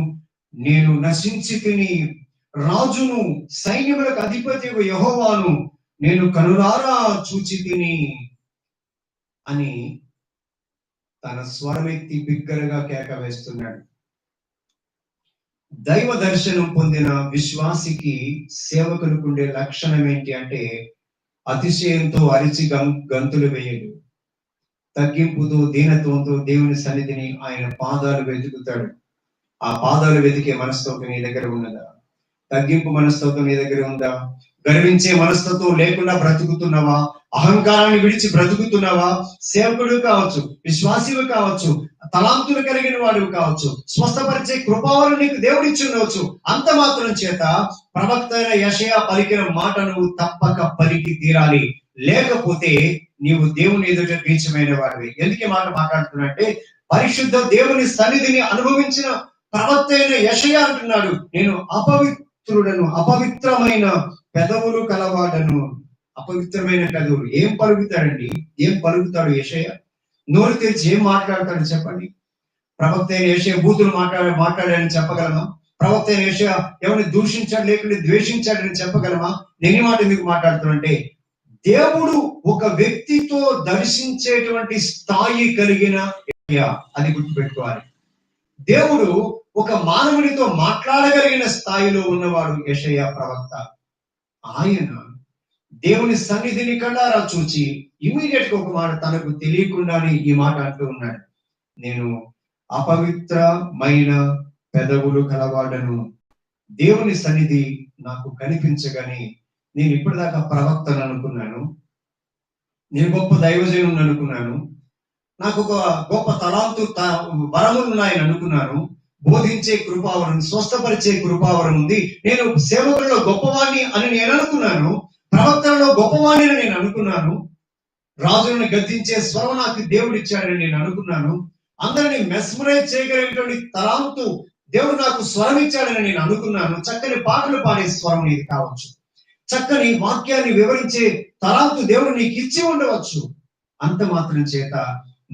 నేను నశించి తిని, రాజును సైన్యములకు అధిపతి యెహోవాను నేను కనులారా చూచి తిని అని తన స్వరమెత్తి బిగ్గరగా కేక వేస్తున్నాడు. దైవ దర్శనం పొందిన విశ్వాసికి, సేవకులకు ఉండే లక్షణం ఏంటి అంటే, అతిశయంతో అరిచి గంతులు వేయడు. తగ్గింపుతో, దీనత్వంతో దేవుని సన్నిధిని, ఆయన పాదాలు వెతుకుతాడు. ఆ పాదాలు వెతికే మనస్తత్వం నీ దగ్గర ఉన్నదా? తగ్గింపు మనస్తత్వం నీ దగ్గర ఉందా? గర్వించే మనస్తత్వం లేకుండా బ్రతుకుతున్నావా? అహంకారాన్ని విడిచి బ్రతుకుతున్నావా? సేవకుడు కావచ్చు, విశ్వాసివి కావచ్చు, తలాంతులు కలిగిన వాడు కావచ్చు, స్వస్థపరిచే కృపావరు నీకు దేవుడిచ్చి ఉండవచ్చు. అంత మాత్రం చేత ప్రవక్త అయిన యెషయా పలికిన మాట నువ్వు తప్పక పలికి తీరాలి. లేకపోతే నీవు దేవుని ఎదుట నీచమైన వాడివి. ఎందుకు మాట మాట్లాడుతున్నా అంటే, పరిశుద్ధ దేవుని సన్నిధిని అనుభవించిన ప్రవక్త అయిన యెషయా అంటున్నాడు, నేను అపవిత్రమైన పెదవులు కలవాడను. అపవిత్రమైన పెదవులు ఏం పలుకుతాడు యెషయా? నోరు తెరిచి ఏం మాట్లాడతాడు చెప్పండి? ప్రవక్త అయిన యెషయా బూతులు మాట్లాడాడని చెప్పగలమా? ప్రవక్త అయిన యెషయా ఎవరిని దూషించాడు, లేకుంటే ద్వేషించాడని చెప్పగలమా? నేను మాట ఎందుకు మాట్లాడుతున్నంటే, దేవుడు ఒక వ్యక్తితో దర్శించేటువంటి స్థాయి కలిగిన యెషయా, అది గుర్తుపెట్టుకోవాలి. దేవుడు ఒక మానవుడితో మాట్లాడగలిగిన స్థాయిలో ఉన్నవాడు యెషయా ప్రవక్త. ఆయన దేవుని సన్నిధిని కళ్ళారా చూచి ఇమీడియట్ గా ఒక మాట, తనకు తెలియకుండానే ఈ మాట అంటూ ఉన్నాడు, నేను అపవిత్రమైన పెదవులు కలవాడను. దేవుని సన్నిధి నాకు కనిపించగానే నేను ఇప్పటిదాకా ప్రవక్తను అనుకున్నాను, నేను గొప్ప దైవజనుని అనుకున్నాను, నాకు ఒక గొప్ప తలాంతు వరములు ఉన్నాయని అనుకున్నాను, బోధించే కృపావరం, స్వస్థపరిచే కృపావరం ఉంది, నేను సేవకులలో గొప్పవాణ్ణి అని నేను అనుకున్నాను, ప్రవక్తలలో గొప్పవాణ్ణి అని నేను అనుకున్నాను, రాజులను గద్దించే స్వరం నాకు దేవుడు ఇచ్చాడని నేను అనుకున్నాను, అందరినీ మెస్మరైజ్ చేయగలిగినటువంటి తలాంతు దేవుడు నాకు స్వరం ఇచ్చాడని నేను అనుకున్నాను, చక్కని పాటలు పాడే స్వరం నీది కావచ్చు, చక్కని వాక్యాన్ని వివరించే తలాంతు దేవుడు నీకు ఇచ్చి ఉండవచ్చు. అంత మాత్రం చేత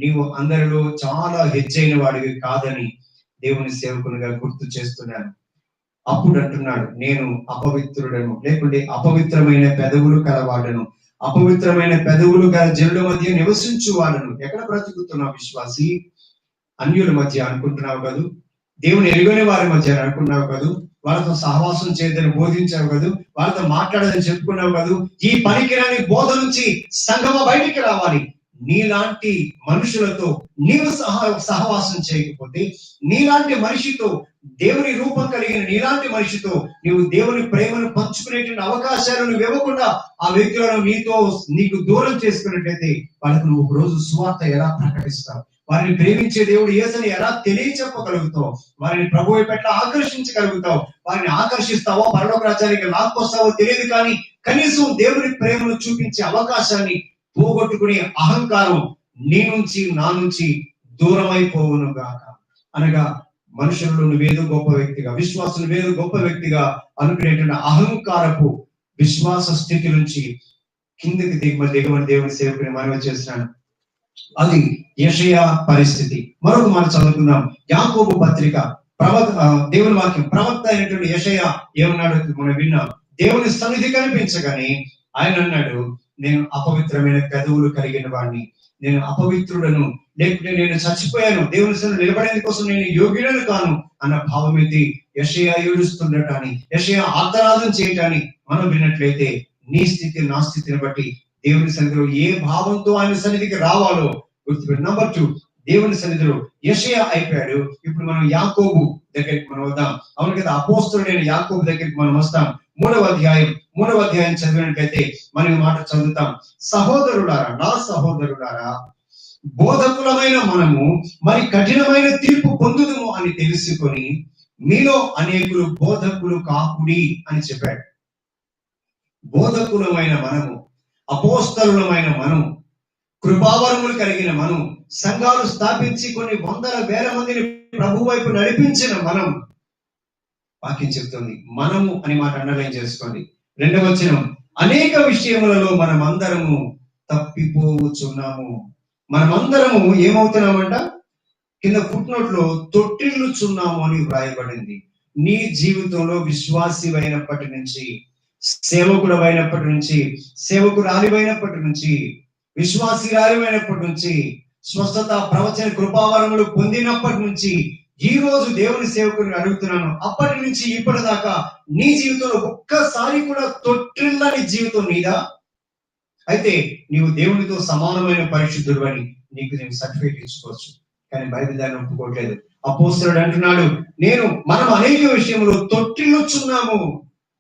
నీవు అందరిలో చాలా హెచ్చైన వాడివి కాదని దేవుని సేవకునిగా గుర్తు చేస్తున్నాను. అప్పుడు అంటున్నాడు, నేను అపవిత్రుడను, లేకుంటే అపవిత్రమైన పెదవులు కలవాడను, అపవిత్రమైన పెదవులు గల జనుల మధ్య నివసించువాడను. ఎక్కడ బ్రతుకుతున్నావు విశ్వాసి? అన్యుల మధ్య అనుకుంటున్నావు కదూ, దేవుని ఎరుగని వారి మధ్య అనుకున్నావు కదూ, వాళ్ళతో సహవాసం చేయదని బోధించావు కదూ, వాళ్ళతో మాట్లాడదని చెప్పుకున్నావు కదూ. ఈ పనికిరాని బోధ నుంచి సంగమ బయటికి రావాలి. నీలాంటి మనుషులతో నీవు సహవాసం చేయకపోతే, నీలాంటి మనిషితో, దేవుని రూపం కలిగిన నీలాంటి మనిషితో నీవు దేవుని ప్రేమను పంచుకునేటువంటి అవకాశాలు నువ్వు ఇవ్వకుండా ఆ వ్యక్తులను నీకు దూరం చేసుకున్నట్లయితే వాళ్ళకు నువ్వు ఒక రోజు సువార్త ఎలా ప్రకటిస్తావు? వారిని ప్రేమించే దేవుడు యేసుని ఎలా తెలియచెప్పగలుగుతావు? వారిని ప్రభువు పట్ల ఆకర్షించగలుగుతావు? వారిని ఆకర్షిస్తావో, పరలోక రాజ్యానికి లాక్కొస్తావో తెలియదు, కానీ కనీసం దేవుని ప్రేమను చూపించే అవకాశాన్ని పోగొట్టుకునే అహంకారం నీ నుంచి, నా నుంచి దూరమైపోవును గాక. అనగా మనుషుల్లో నువ్వేదో గొప్ప వ్యక్తిగా, విశ్వాసం నువ్వేదో గొప్ప వ్యక్తిగా అనుకునేటువంటి అహంకారపు విశ్వాస స్థితి నుంచి కిందకి దిగమని దేవుని సేవకుని మనవి చేస్తున్నాను. అది యెషయా పరిస్థితి. మరొక మనం చదువుకుందాం. యాకోబు పత్రిక దేవుని వాక్యం, ప్రవక్త అయినటువంటి యెషయా ఏమన్నాడు మనం విన్నాం. దేవుని సన్నిధి కనిపించగానే ఆయన అన్నాడు, నేను అపవిత్రమైన పెదవులు కలిగిన వాడిని, నేను అపవిత్రుడను, లేకుంటే నేను చచ్చిపోయాను, దేవుని సన్నిధి నిలబడేందు కోసం నేను యోగ్యుడను కాను అన్న భావం ఇది యెషయా ఏడుస్తుండటాన్ని, యెషయా ఆర్తనాదం చేయటాన్ని మనం విన్నట్లయితే, నీ స్థితి నా స్థితిని బట్టి దేవుని సన్నిధిలో ఏ భావంతో ఆయన సన్నిధికి రావాలో గుర్తుపెట్టి. నంబర్ 2, దేవుని సన్నిధిలో యెషయా అయిపోయాడు. ఇప్పుడు మనం యాకోబు దగ్గరికి మనం వద్దాం. అవును కదా, అపోస్తలుడైన యాకోబు దగ్గరికి మనం వస్తాం. 3వ అధ్యాయం చదివినట్లయితే మనం మాట చదువుతాం. సహోదరులారా, నా సహోదరులారా, బోధకులమైన మనము మరి కఠినమైన తీర్పు పొందుదుము అని తెలుసుకొని మీలో అనేకులు బోధకులు కాకుడి అని చెప్పాడు. బోధకులమైన మనము, అపోస్తలులమైన మనము, కృపావరములు కలిగిన మనం, సంఘాలు స్థాపించి కొన్ని వందల వేల మందిని ప్రభు వైపు నడిపించిన మనం, వాక్యం చెప్తుంది మనము అని మాట అండర్లైన్ చేసుకోండి. 2వ వచనం, అనేక విషయములలో మనమందరము తప్పిపోవచ్చున్నాము. మనమందరము ఏమవుతున్నామంట? కింద ఫుట్నోట్ లో తొట్టిల్లుచున్నాము అని వ్రాయబడింది. నీ జీవితంలో విశ్వాసి అయినప్పటి నుంచి, సేవకుడు అయినప్పటి నుంచి, సేవకురాలివైనప్పటి నుంచి, విశ్వాసిరాలివైనప్పటి నుంచి, స్వస్థత ప్రవచన కృపావరములు పొందినప్పటి నుంచి, ఈ రోజు దేవుని సేవకుని అడుగుతున్నాను, అప్పటి నుంచి ఇప్పటిదాకా నీ జీవితంలో ఒక్కసారి కూడా తొట్టిల్లని జీవితం నీదా? అయితే నీవు దేవునితో సమానమైన పరిశుద్ధుడు అని నీకు నేను సర్టిఫికేట్ ఇచ్చుకోవచ్చు. కానీ బైబిల్ దాన్ని ఒప్పుకోవట్లేదు. అపోస్తలుడు అంటున్నాడు, మనం అనేక విషయంలో తొట్టిల్లుచున్నాము,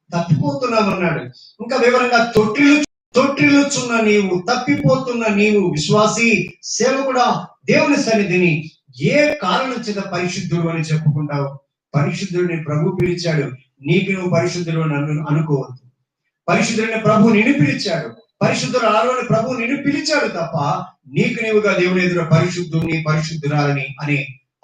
తప్పిపోతున్నాము అన్నాడు. ఇంకా వివరంగా తొట్టిల్లుచున్న నీవు, తప్పిపోతున్న నీవు, విశ్వాసి సేవకుడా, దేవుని సన్నిధిని ఏ కారణం చేత పరిశుద్ధుడు అని చెప్పుకుంటావు? పరిశుద్ధుడిని ప్రభు పిలిచాడు, నీకు నువ్వు పరిశుద్ధుడు అని అనుకోవద్దు. పరిశుద్ధుడిని ప్రభు నిన్ను పిలిచాడు, పరిశుద్ధుడు ఆలోని ప్రభు నిన్ను పిలిచాడు తప్ప నీకు నీవుగా దేవుని ఎదురు పరిశుద్ధుని పరిశుద్ధురాలని అనే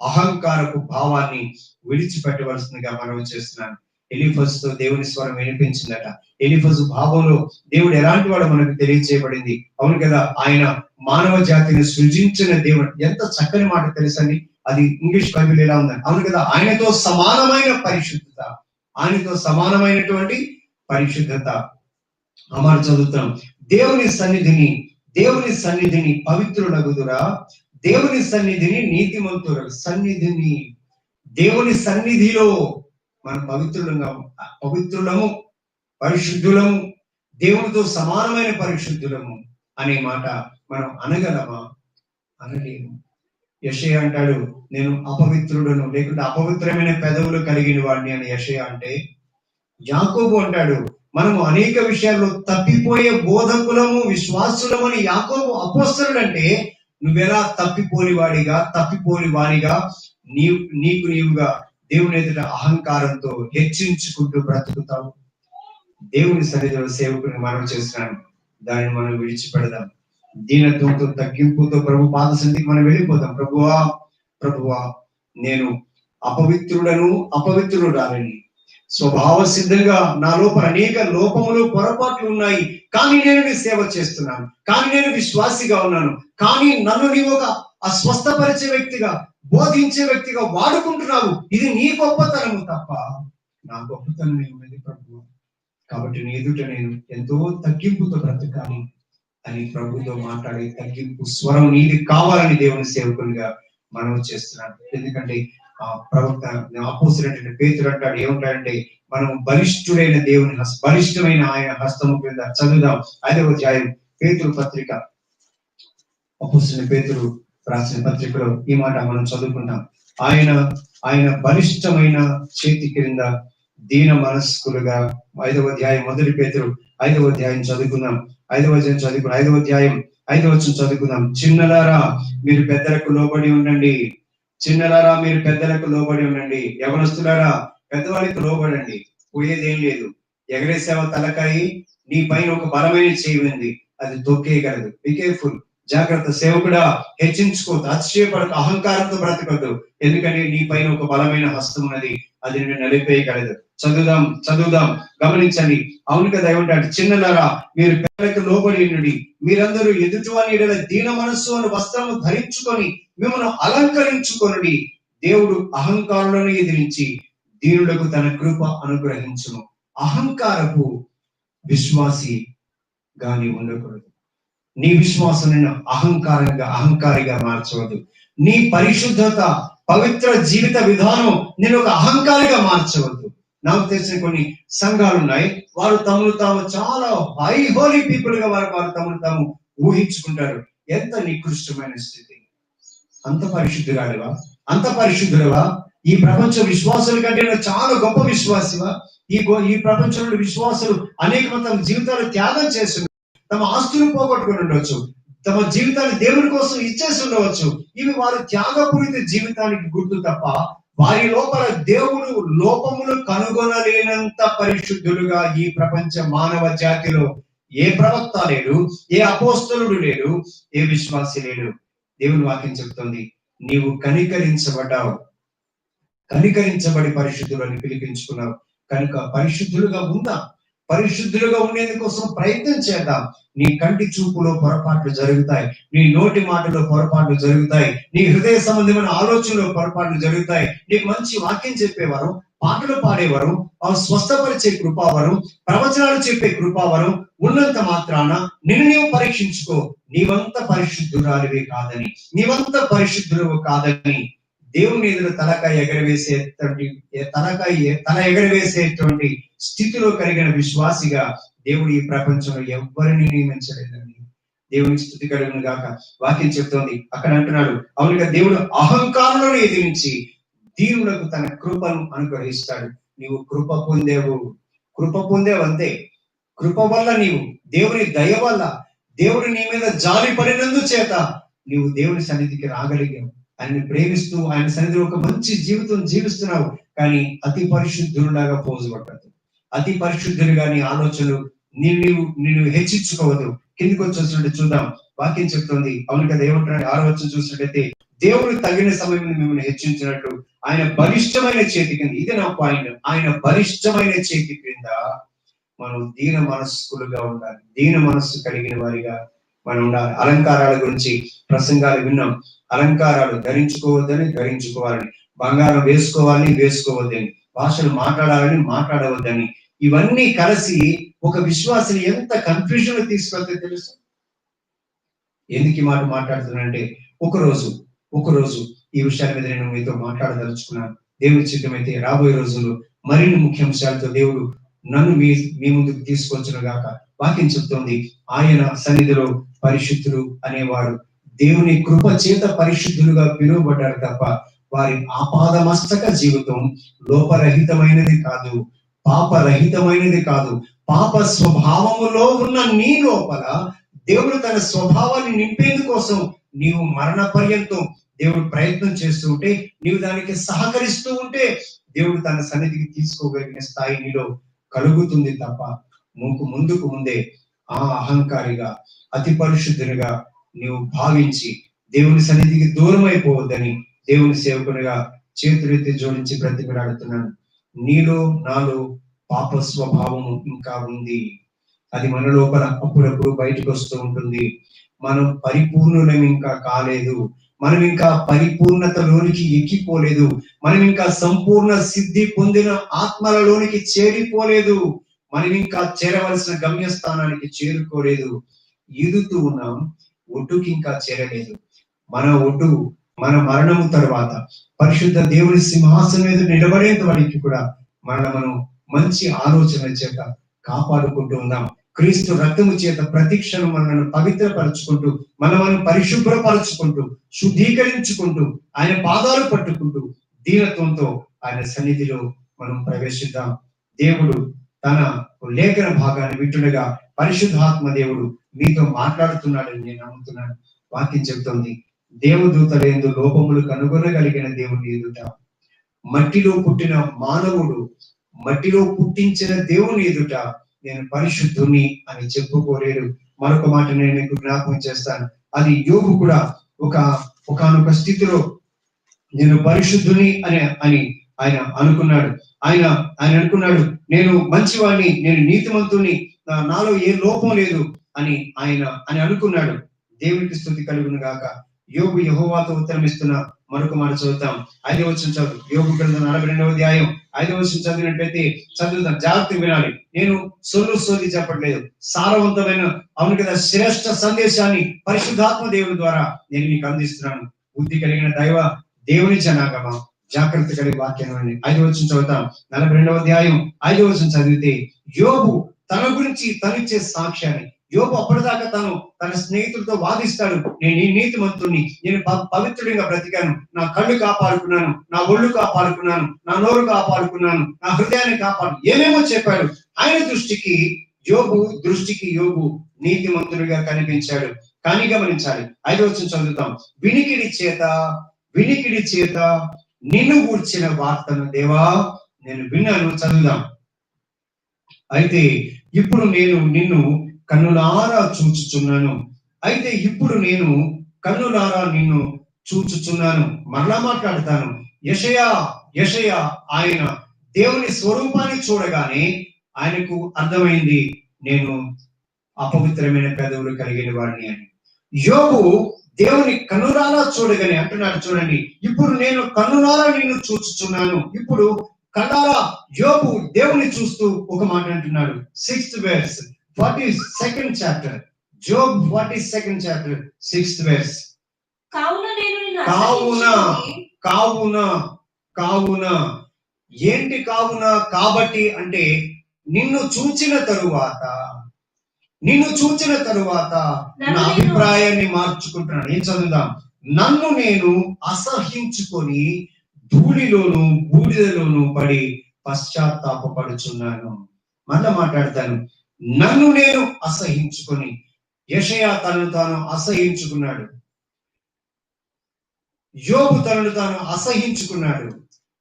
అహంకారపు భావాన్ని విడిచిపెట్టవలసిందిగా మనం చేస్తున్నాను. ఎలీఫస్ తో దేవుని స్వరం వినిపించిందట. ఎలీఫస్ భావంలో దేవుడు ఎలాంటి వాడు మనకు తెలియచేయబడింది. అవును కదా, ఆయన మానవ జాతిని సృజించిన దేవుడు. ఎంత చక్కని మాట తెలుసండి. అది ఇంగ్లీష్ బైబిల్ ఎలా ఉందని. అవును కదా, ఆయనతో సమానమైన పరిశుద్ధత, ఆయనతో సమానమైనటువంటి పరిశుద్ధత. ఆ మాట చదువుతాం, దేవుని సన్నిధిని పవిత్రులగుదురా, దేవుని సన్నిధిని నీతిమంతుల సన్నిధిని. దేవుని సన్నిధిలో మనం పవిత్రులము, పరిశుద్ధులము, దేవునితో సమానమైన పరిశుద్ధులము అనే మాట మనం అనగలమా? అనలేము. యెషయా అంటాడు, నేను అపవిత్రుడను, లేకుంటే అపవిత్రమైన పెదవులు కలిగిన వాడిని అని యెషయా అంటే. యాకోబు అంటాడు, మనము అనేక విషయాల్లో తప్పిపోయే బోధకులము, విశ్వాసులము అని యాకోబు అపోస్తలుడు అంటే, నువ్వెలా తప్పిపోని వాడిగా నీకు నీవుగా దేవుని ఎదుట అహంకారంతో హెచ్చించుకుంటూ బ్రతుకుతావు. దేవుని సన్నిధిలో సేవకుని మనం చేస్తున్నాను, దానిని మనం విడిచిపెడదాం. దీనత్వంతో, తగ్గింపుతో ప్రభు పాద సన్నిధికి మనం వెళ్ళిపోతాం. ప్రభువా, నేను అపవిత్రురాలని, స్వభావ సిద్ధంగా నా లోపల అనేక లోపములు, పొరపాట్లు ఉన్నాయి, కానీ నేను నీ సేవ చేస్తున్నాను, కానీ నేను విశ్వాసిగా ఉన్నాను, కానీ నన్ను నీవు ఒక అస్వస్థపరిచే వ్యక్తిగా, బోధించే వ్యక్తిగా వాడుకుంటున్నావు. ఇది నీ గొప్పతనము తప్ప నా గొప్పతనం ఏమైంది ప్రభు? కాబట్టి నీ ఎదుట నేను ఎంతో తగ్గింపుతో బ్రతకాలి అని ప్రభుతో మాట్లాడి, తగ్గింపు స్వరం నీది కావాలని దేవుని సేవకునిగా మనం చేస్తున్నాను. ఎందుకంటే ప్రవక్త అపోస్తలుడైన పేతురు అంటాడు, ఏమంటాడంటే, మనం బలిష్టమైన ఆయన హస్తము క్రింద. చదువుదాం 5వ అధ్యాయం పేతురు పత్రిక. అపోస్తలుడైన పేతురు రాసిన పత్రికలో ఈ మాట మనం చదువుకుంటాం. ఆయన బలిష్టమైన చేతి క్రింద దీన మనస్కులుగా. 5వ అధ్యాయం మొదటి పేతురు 5వ అధ్యాయం చదువుకుందాం. 5వ అధ్యాయం 5వ వచనం చదువుకుందాం. చిన్నలారా మీరు పెద్దలకు లోబడి ఉండండి. చిన్నలారా మీరు పెద్దలకు లోబడి ఉండండి. యవనస్తులారా పెద్దవాళ్ళకి లోబడండి. పోయేదేం లేదు. ఎగరేసేవ తలకాయి, నీ పైన ఒక బలమైన చేయి ఉంది, అది తొక్కేయగలదు. బి కేర్ఫుల్, జాగ్రత్త. సేవకుడా, హెచ్చించుకోవద్దు, అతిశయపడకు, అహంకారంతో బ్రతకద్దు. ఎందుకంటే నీ పైన ఒక బలమైన హస్తం ఉన్నది, అది నిన్ను నలిపేయగలదు. చదువుదాం, గమనించండి. అవును కదా, ఏమంటాడు? చిన్నలారా మీరు పెద్దలకు లోబడి ఉండండి. మీరందరూ ఎదుటివాని ఎడల దీన మనస్సు అని వస్త్రము ధరించుకొని మిమ్మల్ని అలంకరించుకొనుడి. దేవుడు అహంకారులను ఎదిరించి దీనులకు తన కృప అనుగ్రహించును. అహంకారపు విశ్వాసి గాని ఉండకూడదు. నీ విశ్వాసం నిన్ను అహంకారిగా మార్చవద్దు. నీ పరిశుద్ధత, పవిత్ర జీవిత విధానం నేను ఒక అహంకారిగా మార్చవద్దు. నాకు తెలిసిన కొన్ని సంఘాలు ఉన్నాయి, వారు తమను తాము చాలా హై హోలీ పీపుల్ గా వారు తమను తాము ఊహించుకుంటారు. ఎంత నికృష్టమైన స్థితి! అంత పరిశుద్ధులవా? ఈ ప్రపంచ విశ్వాసుల కంటే చాలా గొప్ప విశ్వాసివా? ఈ ప్రపంచంలో విశ్వాసులు అనేక తమ జీవితాలు త్యాగం చేస్తున్నారు. తమ ఆస్తులు పోగొట్టుకుని ఉండవచ్చు, తమ జీవితాన్ని దేవుని కోసం ఇచ్చేసి ఉండవచ్చు. ఇవి వారు త్యాగపూరిత జీవితానికి గుర్తు తప్ప వారి లోపల దేవుడు లోపములు కనుగొనలేనంత పరిశుద్ధులుగా ఈ ప్రపంచ మానవ జాతిలో ఏ ప్రవక్త లేడు, ఏ అపోస్తలుడు లేడు, ఏ విశ్వాసి లేడు. దేవుని వాక్యం చెప్తుంది, నీవు కనికరించబడ్డావు, కనికరించబడి పరిశుద్ధులని పిలిపించుకున్నావు కనుక పరిశుద్ధులుగా ఉందాం. పరిశుద్ధులుగా ఉండేందుకోసం ప్రయత్నం చేద్దాం. నీ కంటి చూపులో పొరపాట్లు జరుగుతాయి, నీ నోటి మాటలో పొరపాట్లు జరుగుతాయి, నీ హృదయ సంబంధమైన ఆలోచనలో పొరపాట్లు జరుగుతాయి. నీకు మంచి వాక్యం చెప్పేవారు, పాటలు పాడేవారు, స్వస్థపరిచే కృపావరం, ప్రవచనాలు చెప్పే కృపావరం ఉన్నంత మాత్రాన నిన్ను నీవు పరీక్షించుకో. నీవంత పరిశుద్ధురాలివే కాదని, నీవంత పరిశుద్ధులు కాదని దేవుని ఎదురు తల ఎగరవేసేటువంటి స్థితిలో కలిగిన విశ్వాసిగా దేవుడు ఈ ప్రపంచంలో ఎవ్వరిని నియమించలేదండి. దేవునికి స్థుతి కలుగును గాక. వాక్యం చెప్తోంది, అక్కడ అంటున్నాడు, అవునుగా దేవుడు అహంకారంలో ఎదిరించి దీనులకు తన కృపను అనుగ్రహిస్తాడు. నీవు కృప పొందేవు అంతే. కృప వల్ల నీవు దేవుని దయ వల్ల, దేవుడు నీ మీద జాలి పడినందు చేత నీవు దేవుని సన్నిధికి రాగలిగావు. ఆయన్ని ప్రేమిస్తూ ఆయన సన్నిధిలో ఒక మంచి జీవితం జీవిస్తున్నావు. కానీ అతి పరిశుద్ధులాగా పోజు పట్టదు, అతి పరిశుద్ధులుగా నీ ఆలోచనలు నిన్ను హెచ్చించుకోవద్దు. కిందికి వచ్చి చూద్దాం, వాక్యం చెప్తుంది, అవును కదా. ఏమంటున్నాడు 6వ వచనం చూసినట్లయితే, దేవుడు తగిన సమయం మిమ్మల్ని హెచ్చించినట్టు ఆయన బలిష్టమైన చేతి కింద, ఇది నా పాయింట్, ఆయన బలిష్టమైన చేతి క్రింద మనం దీన మనస్కులుగా ఉండాలి, దీన మనస్సు కలిగిన వారిగా మనం ఉండాలి. అలంకారాల గురించి ప్రసంగాలు విన్నాం. అలంకారాలు ధరించుకోవాలని, బంగారం వేసుకోవద్దని, భాషలు మాట్లాడవద్దని, ఇవన్నీ కలిసి ఒక విశ్వాసిని ఎంత కన్ఫ్యూజన్ లో తీసుకెళ్తే తెలుసు. ఎందుకు ఈ మాట మాట్లాడుతున్నానంటే, ఒకరోజు ఈ విషయాల మీద నేను మీతో మాట్లాడదలుచుకున్నాను. దేవుని చిత్తమైతే రాబోయే రోజుల్లో మరిన్ని ముఖ్యాంశాలతో దేవుడు నన్ను మీ ముందుకు తీసుకొచ్చును గాక. వాక్యం చెప్తోంది, ఆయన సన్నిధిలో పరిశుద్ధులు అనేవారు దేవుని కృప చేత పరిశుద్ధులుగా పిలువబడ్డారు తప్ప వారి ఆపాదమస్తక జీవితం లోపరహితమైనది కాదు, పాపరహితమైనది కాదు. పాప స్వభావములో ఉన్న నీ లోపల దేవుడు తన స్వభావాన్ని నింపేందుకోసం నీవు మరణ పర్యంతం దేవుడు ప్రయత్నం చేస్తూ ఉంటే, నీవు దానికి సహకరిస్తూ ఉంటే దేవుడు తన సన్నిధికి తీసుకోగలిగిన స్థాయి నీలో కలుగుతుంది తప్ప ముందుకు ముందే ఆ అహంకారిగా, అతి పరిశుద్ధునిగా నీవు భావించి దేవుని సన్నిధికి దూరం అయిపోవద్దని దేవుని సేవకునిగా చేతులెత్తి జోడించి బ్రతిమలాడుతున్నాను. నీలో నాలో పాప స్వభావము ఇంకా ఉంది. అది మన లోపల అప్పుడప్పుడు బయటకు వస్తూ ఉంటుంది. మనం పరిపూర్ణులం ఇంకా కాలేదు, మనం ఇంకా పరిపూర్ణతలోనికి ఎక్కిపోలేదు, మనం ఇంకా సంపూర్ణ సిద్ధి పొందిన ఆత్మలలోనికి చేరిపోలేదు, మనం ఇంకా చేరవలసిన గమ్యస్థానానికి చేరుకోలేదు. ఈదుతూ ఉన్నాం, ఒడ్డుకి ఇంకా చేరలేదు. మన మరణము తర్వాత పరిశుద్ధ దేవుని సింహాసనం మీద నిలబడేంత వరకు కూడా మనం మంచి ఆలోచన చేత కాపాడుకుంటూ ఉన్నాం. క్రీస్తు రక్తము చేత ప్రతిక్షణం మనల్ని పవిత్రపరచుకుంటూ, మనం పరిశుభ్రపరచుకుంటూ, శుద్ధీకరించుకుంటూ, ఆయన పాదాలు పట్టుకుంటూ దీనత్వంతో ఆయన సన్నిధిలో మనం ప్రవేశిద్దాం. దేవుడు తన లేఖన భాగాన్ని వింటుండగా పరిశుద్ధాత్మ దేవుడు మీతో మాట్లాడుతున్నాడని నేను నమ్ముతున్నాను. వాక్యం చెబుతోంది, దేవదూతలందు లోపములు కనుగొనగలిగిన దేవుని ఎదుట, మట్టిలో పుట్టిన మానవుడు, మట్టిలో పుట్టించిన దేవుని ఎదుట నేను పరిశుద్ధుని అని చెప్పుకోలేరు. మరొక మాట నేను మీకు జ్ఞాపకం చేస్తాను. అది యోబు కూడా ఒకానొక స్థితిలో నేను పరిశుద్ధుని అని ఆయన అనుకున్నాడు. ఆయన అనుకున్నాడు, నేను మంచివాడిని, నేను నీతిమంతుని, నాలో ఏ లోపం లేదు అని అనుకున్నాడు. దేవునికి స్తుతి కలుగును గాక. యోబు యెహోవాతో ఉత్తరం ఇస్తున్న మరొక మాట చదువుతాం. 5వ వచనం చదువు. యోబు గ్రంథం 42వ అధ్యాయం 5వ వచనం చదివినట్లయితే చదువుతాం, జాగ్రత్తగా వినాలి. నేను సోది చెప్పట్లేదు, సారవంతమైన అవును కదా శ్రేష్ఠ సందేశాన్ని పరిశుద్ధాత్మ దేవుని ద్వారా నేను మీకు అందిస్తున్నాను. బుద్ధి కలిగిన దేవుని జనాగమా, జాగ్రత్త కలిగి వాక్యం. 5వ వచనం చదువుతాం. 42వ అధ్యాయం 5వ వచనం చదివితే, యోబు తన గురించి తనిచ్చే సాక్ష్యాన్ని, యోబు అప్పటిదాకా తన స్నేహితులతో వాదిస్తాడు, నేను ఈ నీతిమంతుణ్ణి, నేను పవిత్రుడిగా బ్రతికాను, నా కళ్ళు కాపాడుకున్నాను, నా ఒళ్ళు కాపాడుకున్నాను, నా నోరు కాపాడుకున్నాను, నా హృదయాన్ని ఏమేమో చెప్పాడు. ఆయన దృష్టికి యోబు నీతిమంతుడిగా కనిపించాడు. కానీ గమనించాలి, 5వ వచనం చదువుతాం. వినికిడి చేత నిన్ను గూర్చిన వార్తను దేవా నేను విన్నాను. చదువుదాం. అయితే ఇప్పుడు నేను నిన్ను కన్నులారా చూచుచున్నాను. అయితే ఇప్పుడు నేను కన్నులారా నిన్ను చూచుచున్నాను. మరలా మాట్లాడతాను. యెషయా యెషయా ఆయన దేవుని స్వరూపాన్ని చూడగానే ఆయనకు అర్థమైంది, నేను అపవిత్రమైన పెదవులు కలిగిన వాడిని అని. యోబు దేవుని కన్నులారా చూడగానే అంటున్నాడు, చూడండి, ఇప్పుడు నేను కన్నులారా నిన్ను చూచుచున్నాను. ఇప్పుడు కళ్ళారా యోబు దేవుని చూస్తూ ఒక మాట అంటున్నాడు. 6th verse, 42nd chapter, Job 42nd chapter, 6th verse. కావున నేను నిన్ను కావున అసహ్యించుకొని కావున కావున ఏంటి కావున? కాబట్టి అంటే నిన్ను చూచిన తరువాత నా అభిప్రాయాన్ని మార్చుకుంటున్నాను. ఏం చదువుదాం? నన్ను నేను అసహించుకొని ధూళిలోను బూడిదలోను పడి పశ్చాత్తాపపడుచున్నాను. మళ్ళా మాట్లాడతాను. నన్ను నేను అసహించుకొని, యెషయా తనను తాను అసహించుకున్నాడు. యోబు తనను తాను అసహించుకున్నాడు.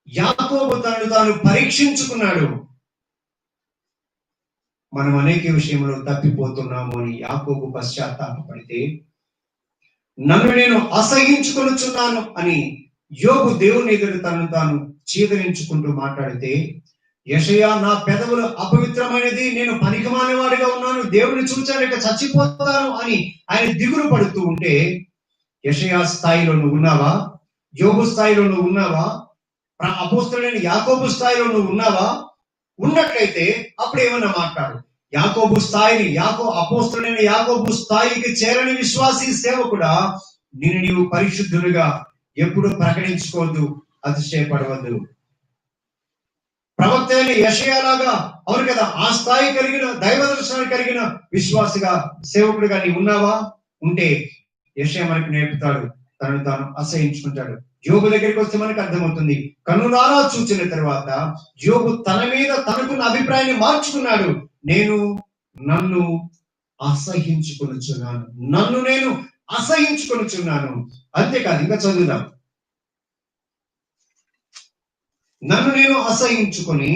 యాకోబు తనను తాను పరీక్షించుకున్నాడు. మనం అనేక విషయంలో తప్పిపోతున్నాము అని యాకోబు పశ్చాత్తాపడితే, నన్ను నేను అసహించుకొనుచున్నాను అని యోబు దేవుని ఎదుట తనను తాను చీదరించుకుంటూ మాట్లాడితే, యెషయా నా పెదవులు అపవిత్రమైనది, నేను పనికిమాలినవాడిగా ఉన్నాను, దేవుని చూచాను ఇక చచ్చిపోతాను అని ఆయన దిగులు పడుతూ ఉంటే, యెషయా స్థాయిలో నువ్వు ఉన్నావా? యోబు స్థాయిలో నువ్వు ఉన్నావా? అపోస్తలుడైన యాకోబు స్థాయిలో నువ్వు ఉన్నావా? ఉన్నట్లయితే అప్పుడు ఏమన్నా మాట్లాడు. యాకోబు స్థాయిని అపోస్తలుడైన యాకోబు స్థాయికి చేరని విశ్వాసి సేవకుడా, నిన్ను నీవు పరిశుద్ధులుగా ఎప్పుడు ప్రకటించుకోవద్దు, అతిశయపడవద్దు. ప్రవక్త అయిన యెషయాలాగా, అవును కదా, ఆ స్థాయి కలిగిన దైవ దర్శనాలు కలిగిన విశ్వాసిగా సేవకుడిగా నీవు ఉన్నావా? ఉంటే యెషయా మనకు నేర్పుతాడు, తనను తాను అసహించుకుంటాడు. యోబు దగ్గరికి వస్తే మనకు అర్థమవుతుంది. కన్నులారా చూచిన తర్వాత యోబు తన మీద తనకున్న అభిప్రాయాన్ని మార్చుకున్నాడు. నన్ను అసహించుకొనుచున్నాను, నేను అసహించుకొనుచున్నాను. అంతేకాదు, ఇంకా చదువుదాం. నన్ను నేను అసహించుకొని,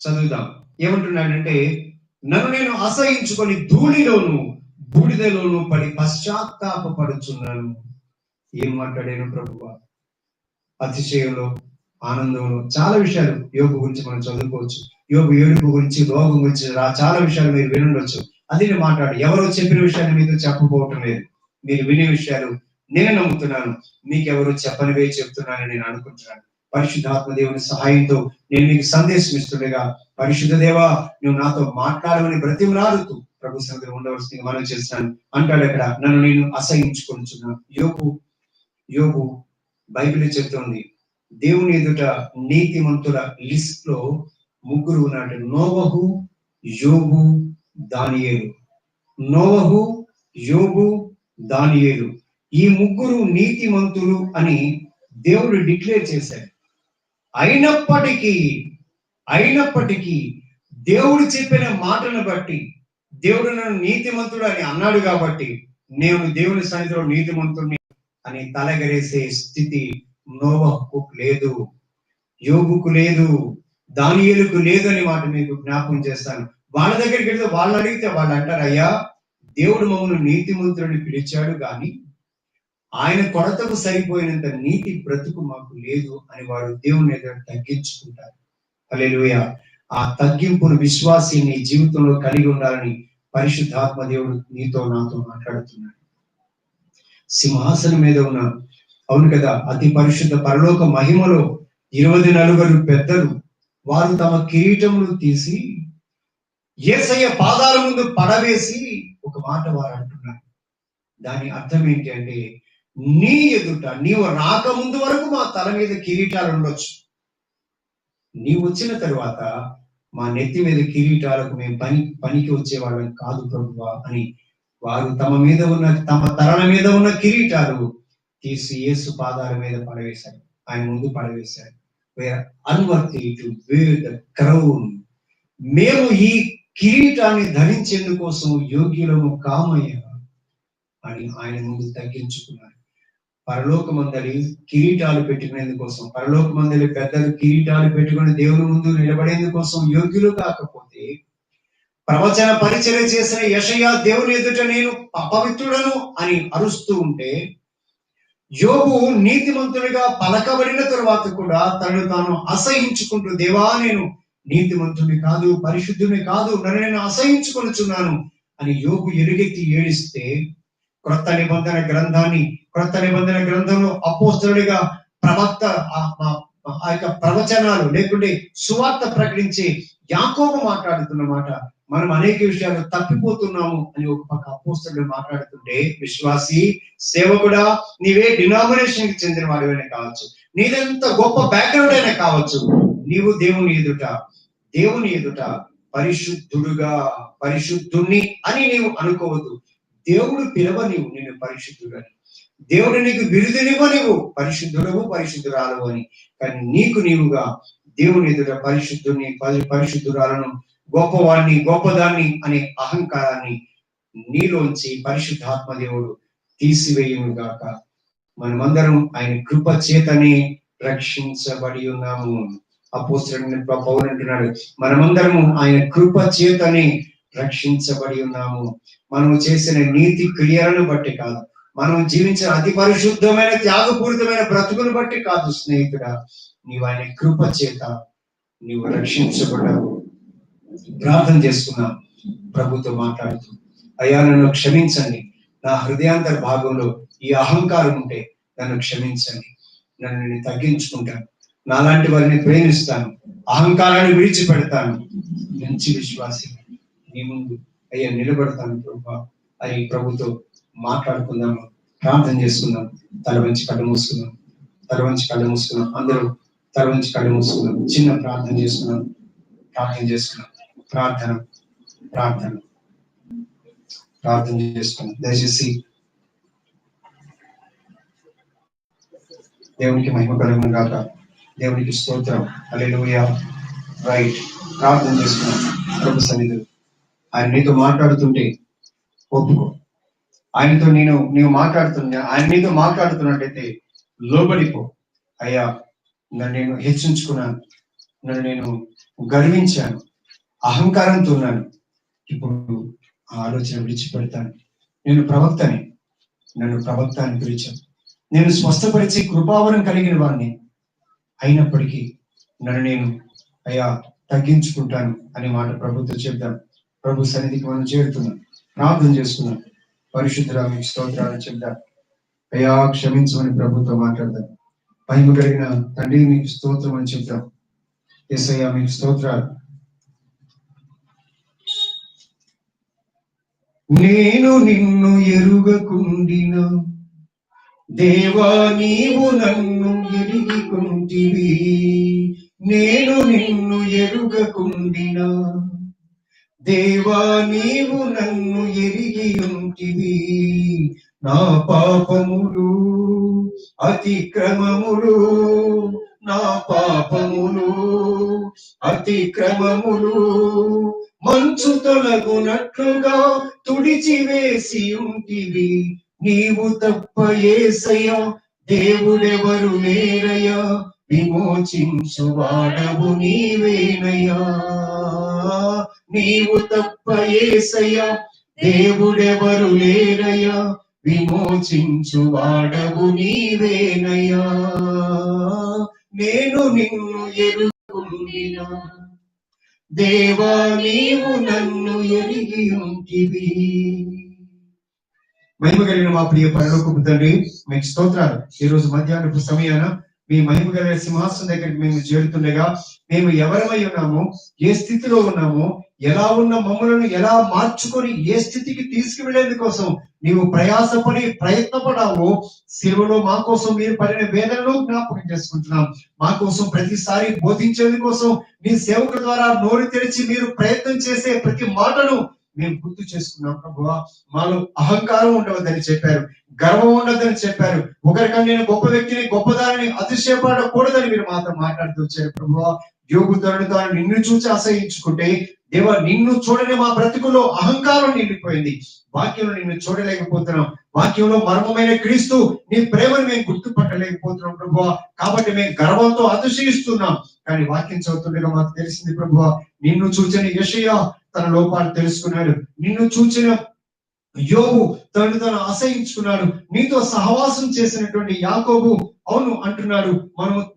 చదువుదాం ఏమంటున్నాడంటే, నన్ను నేను అసహించుకొని ధూళిలోను బూడిదలోను పడి పశ్చాత్తాపపడుచున్నాను. ఏం మాట్లాడాను ప్రభువా? అతిశయంలో, ఆనందంలో చాలా విషయాలు యోబు గురించి మనం చదువుకోవచ్చు. యోబు ఏడుపు గురించి, రోగం గురించి చాలా విషయాలు మీరు వినుండొచ్చు. అది నేను మాట్లాడు, ఎవరో చెప్పిన విషయాన్ని మీతో చెప్పబోవటం లేదు. మీరు వినే విషయాలు నేను నమ్ముతున్నాను, మీకెవరు చెప్పనివే చెప్తున్నానని నేను అనుకుంటున్నాను. పరిశుద్ధాత్మ దేవుని సహాయంతో నేను మీకు సందేశం ఇస్తుండగా, పరిశుద్ధ దేవా నువ్వు నాతో మాట్లాడమని బ్రతిమలాడుతూ ప్రభు సన్నిధిలో ఉండవలసిందిగా మనం చేస్తాను అంటాడు. అక్కడ నన్ను నేను అసహించుకొనుచున్నాను. యోబు బైబిల్ చెప్తోంది, దేవుని ఎదుట నీతిమంతుల లిస్ట్ లో ముగ్గురు ఉన్నాడు. నోవహు, యోబు, దానియేలు. నోవహు, యోబు, దానియేలు ఈ ముగ్గురు నీతిమంతులు అని దేవుడు డిక్లేర్ చేశాడు. అయినప్పటికీ దేవుడు చెప్పిన మాటను బట్టి, దేవుడు నన్ను నీతిమంతుడు అని అన్నాడు కాబట్టి నేను దేవుని సన్నిధిలో నీతిమంతుడిని అని తలగరేసే స్థితి నోవహుకు లేదు, యోబుకు లేదు, దానియేలుకు లేదు అని మాట మీకు జ్ఞాపకం చేస్తాను. వాళ్ళ దగ్గరికి వెళ్తే వాళ్ళు అడిగితే వాళ్ళు అంటారు, అయ్యా దేవుడు మమ్మల్ని నీతిమంతుడిని పిలిచాడు కానీ ఆయన కొరతకు సరిపోయినంత నీతి బ్రతుకు మాకు లేదు అని వారు దేవుని ఎదుట తగ్గించుకుంటారు. హల్లెలూయా. ఆ తగ్గింపును విశ్వాసి నీ జీవితంలో కలిగి ఉండాలని పరిశుద్ధాత్మ దేవుడు నీతో నాతో మాట్లాడుతున్నాడు. సింహాసనం మీద ఉన్న, అవును కదా, అతి పరిశుద్ధ పరలోక మహిమలో 24 పెద్దలు వారు తమ కిరీటములు తీసి యేసయ్య పాదాల ముందు పడవేసి ఒక మాట వారు అంటున్నారు. దాని అర్థం ఏంటి అంటే, నీ ఎదుట నీవు రాకముందు వరకు మా తల మీద కిరీటాలు ఉండొచ్చు, నీవు వచ్చిన తరువాత మా నెత్తి మీద కిరీటాలకు మేము పనికి వచ్చేవాళ్ళం కాదు ప్రభువా అని వారు తమ తలల మీద ఉన్న కిరీటాలు తీసి యేసు పాదాల మీద పడవేశారు, ఆయన ముందు పడవేశారు. Unworthy to wear the crown. మేము ఈ కిరీటాన్ని ధరించేందుకోసం యోగ్యులము కామయ్యా అని ఆయన ముందు తగ్గించుకున్నారు. పరలోకమందలి కిరీటాలు పెట్టుకునేందుకోసం, పరలోకమందలి పెద్దలు కిరీటాలు పెట్టుకుని దేవుని ముందు నిలబడేందుకోసం యోగ్యులు కాకపోతే, ప్రవచన పరిచర్య చేసిన యెషయా దేవుని ఎదుట నేను అపవిత్రుడను అని అరుస్తూ ఉంటే, యోబు నీతిమంతుడిగా పలకబడిన తరువాత కూడా తనను తాను అసహించుకుంటూ, దేవా నేను నీతిమంతుడిని కాదు, పరిశుద్ధుని కాదు, నన్ను నేను అసహించుకొనుచున్నాను అని యోబు ఎలుగెత్తి ఏడిస్తే, క్రొత్త నిబంధన గ్రంథంలో అపోస్తలుడిగా ప్రవక్త ఆ యొక్క ప్రవచనాలు లేకుంటే సువార్త ప్రకటించే యాకోబు మాట్లాడుతున్న మాట, మనం అనేక విషయాలు తప్పిపోతున్నాము అని ఒక పక్క అపోస్తలుడు మాట్లాడుతుంటే, విశ్వాసి సేవకుడా, నీవే డినామినేషన్ కి చెందిన వాడివైనా కావచ్చు, నీదెంత గొప్ప బ్యాక్గ్రౌండ్ అయినా కావచ్చు, నీవు దేవుని ఎదుట పరిశుద్ధుణ్ణి అని నీవు అనుకోవద్దు. దేవుడు పిలవ నేను పరిశుద్ధుడని, దేవుడు నీకు బిరుదునివ్వ నీవు పరిశుద్ధురాలు అని. కానీ నీవుగా దేవుని ఎదుట పరిశుద్ధురాలను, గొప్పదాన్ని అనే అహంకారాన్ని నీలోంచి పరిశుద్ధాత్మ దేవుడు తీసివేయును గాక. మనమందరం ఆయన కృప చేతనే రక్షించబడి ఉన్నాము. అపోస్తలుడైన పౌలు అంటున్నాడు, మనమందరము ఆయన కృప చేతనే రక్షించబడి ఉన్నాము. మనము చేసిన నీతి క్రియలను బట్టి కాదు, మనం జీవించిన అతి పరిశుద్ధమైన త్యాగపూరితమైన బ్రతుకును బట్టి కాదు స్నేహితుడా, నీవు ఆయన కృప చేత నీవు రక్షించబడ్డావు. ప్రార్థన చేసుకున్నాం ప్రభుతో మాట్లాడుతూ, అయ్యా నన్ను క్షమించండి, నా హృదయాంతర భాగంలో ఈ అహంకారం ఉంటే నన్ను క్షమించండి, నన్ను నేను తగ్గించుకుంటాను, నాలాంటి వారిని ప్రేమిస్తాను, అహంకారాన్ని విడిచిపెడతాను, మంచి విశ్వాసి నీ ముందు అయ్యా నిలబడతాను ప్రభా అని ప్రభుతో మాట్లాడుకుందాము. ప్రార్థన చేసుకుందాం. తల వంచి కళ్ళు మూసుకుందాం. అందరూ తల వంచి కళ్ళు మూసుకుందాం. చిన్న ప్రార్థన చేసుకున్నాం. ప్రార్థన చేసుకున్నాం. దయచేసి దేవునికి మహిమ కలుగును గాక. దేవునికి స్తోత్రం. హల్లెలూయా. రైట్. ప్రార్థన చేసుకున్నాం. ప్రభు సన్నిధిలో ఆయన నీతో మాట్లాడుతుంటే ఒప్పుకో. నీవు మాట్లాడుతున్నా, ఆయన నీతో మాట్లాడుతున్నట్టయితే లోబడిపో. అయ్యా నన్ను నేను హెచ్చించుకున్నాను, నన్ను నేను గర్వించాను, అహంకారంతో ఉన్నాను, ఇప్పుడు ఆ ఆలోచన విడిచిపెడతాను. నేను ప్రవక్తని, నన్ను ప్రవక్త అని పిలిచాను. నేను స్వస్థపరిచి కృపావరం కలిగిన వాడిని, అయినప్పటికీ నన్ను నేను అయ్యా తగ్గించుకుంటాను అనే మాట ప్రభుత్వం చెప్తాను. ప్రభు సన్నిధికి మనం చేరుతున్నాం. ప్రార్థన చేసుకున్నాం. పరిశుద్ధుడా మీకు స్తోత్రాలు చెప్తాం. అయ్యా క్షమించమని ప్రభుత్వం మాట్లాడతాం. మహిమ కలిగిన తండ్రి మీకు స్తోత్రం అని చెప్తాం. యేసయ్యా మీకు స్తోత్రాలు. నేను నిన్ను ఎరుగకుండిన దేవా నీవు నన్ను ఎరిగికుంటివి. నేను నిన్ను ఎరుగకుండిన దేవా నీవు నన్ను ఎరిగి ఉంటివి. నా పాపములు అతిక్రమములు మంచు తొలగునట్లుగా తుడిచివేసి ఉంటివి. నీవు తప్ప యేసయ్యా దేవుడెవరు లేరయ్యా, విమోచించు వాడవు నీవేనయ్యా. నీవు తప్ప యేసయ్యా దేవుడెవరు లేరయ్యా, విమోచించు వాడవు నీవేనయ్యా. నేను నిన్ను ఎరుగుండిన దేవా నీవు నన్ను ఎరిగి ఉంటివి. మహిమ కలిగిన మా ప్రియ పరలోకపు తండ్రి మీకు స్తోత్రాలు. ఈ రోజు మధ్యాహ్నపు సమయాన మీ మహిమ కలిగిన సింహాసనం దగ్గరికి మేము చేరుతుండగా, మేము ఎవరమై ఉన్నామో, ఏ స్థితిలో ఉన్నామో, ఎలా ఉన్న మమ్మలను ఎలా మార్చుకొని ఏ స్థితికి తీసుకువెళ్లేందుకోసం నీవు ప్రయత్నపడావో, శిలువలో మా కోసం మీరు పడిన వేదనలో జ్ఞాపకం చేసుకుంటున్నాం. మా కోసం ప్రతిసారి బోధించేందుకోసం మీ సేవకుల ద్వారా నోరు తెరిచి మీరు ప్రయత్నం చేసే ప్రతి మాటను మేము గుర్తు చేసుకున్నాం ప్రభువా. మాలో అహంకారం ఉండవద్దని చెప్పారు, గర్వం ఉండదని చెప్పారు, ఒకరికన్నా నేను గొప్ప వ్యక్తిని, గొప్పదానిని, అతిశయపడకూడదని మీరు మాతో మాట్లాడుతూ వచ్చారు ప్రభువా. యోగు తాను నిన్ను చూసి అసహించుకుంటే, దేవా నిన్ను చూడని మా బ్రతుకులో అహంకారం నిండిపోయింది. వాక్యంలో నిన్ను చూడలేకపోతున్నాం, వాక్యంలో మర్మమైన క్రీస్తు నీ ప్రేమను మేము గుర్తుపట్టలేకపోతున్నాం ప్రభువా. కాబట్టి మేము గర్వంతో అతిశయిస్తున్నాం. కానీ వాక్యం చదువుతుండగా మాకు తెలిసింది ప్రభువా, నిన్ను చూచిన యెషయా తన లోపాలు తెలుసుకున్నాడు, నిన్ను చూచిన యోబు తను అసహించుకున్నాడు, నీతో సహవాసం చేసినటువంటి యాకోబు అవును అంటున్నాడు,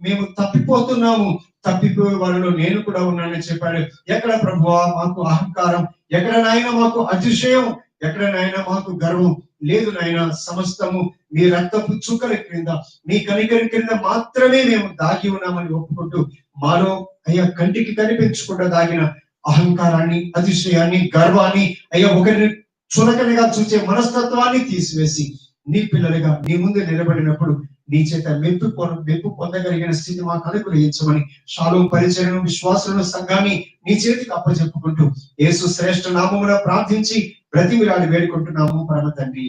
మేము తప్పిపోతున్నాము, తప్పిపోయే వాళ్ళలో నేను కూడా ఉన్నానని చెప్పాడు. ఎక్కడ ప్రభువా మాకు అహంకారం, ఎక్కడ నాయన మాకు అతిశయం, ఎక్కడ నాయన మాకు గర్వం లేదు నాయన. సమస్తము మీ రక్తపు చుక్కల క్రింద, మీ కనికరం క్రింద మాత్రమే మేము దాగి ఉన్నామని ఒప్పుకుంటూ, మాలో అయ్యా కంటికి కనిపించకుండా దాగిన అహంకారాన్ని, అతిశయాన్ని, గర్వాన్ని, అయ్యా ఒకరిని చులకనగా చూసే మనస్తత్వాన్ని తీసివేసి నీ పిల్లలుగా నీ ముందు నిలబడినప్పుడు నీ చేత మెప్పు పొందగలిగిన స్థితి మాకు అనుగ్రహించమని షాలోం పరిచర్యను, విశ్వాసులను, సంఘాన్ని నీ చేతికి అప్పచెప్పుకుంటూ యేసు శ్రేష్ఠ నామమున ప్రార్థించి బ్రతిమిలాడి వేడుకుంటున్నాము పరమ తండ్రి.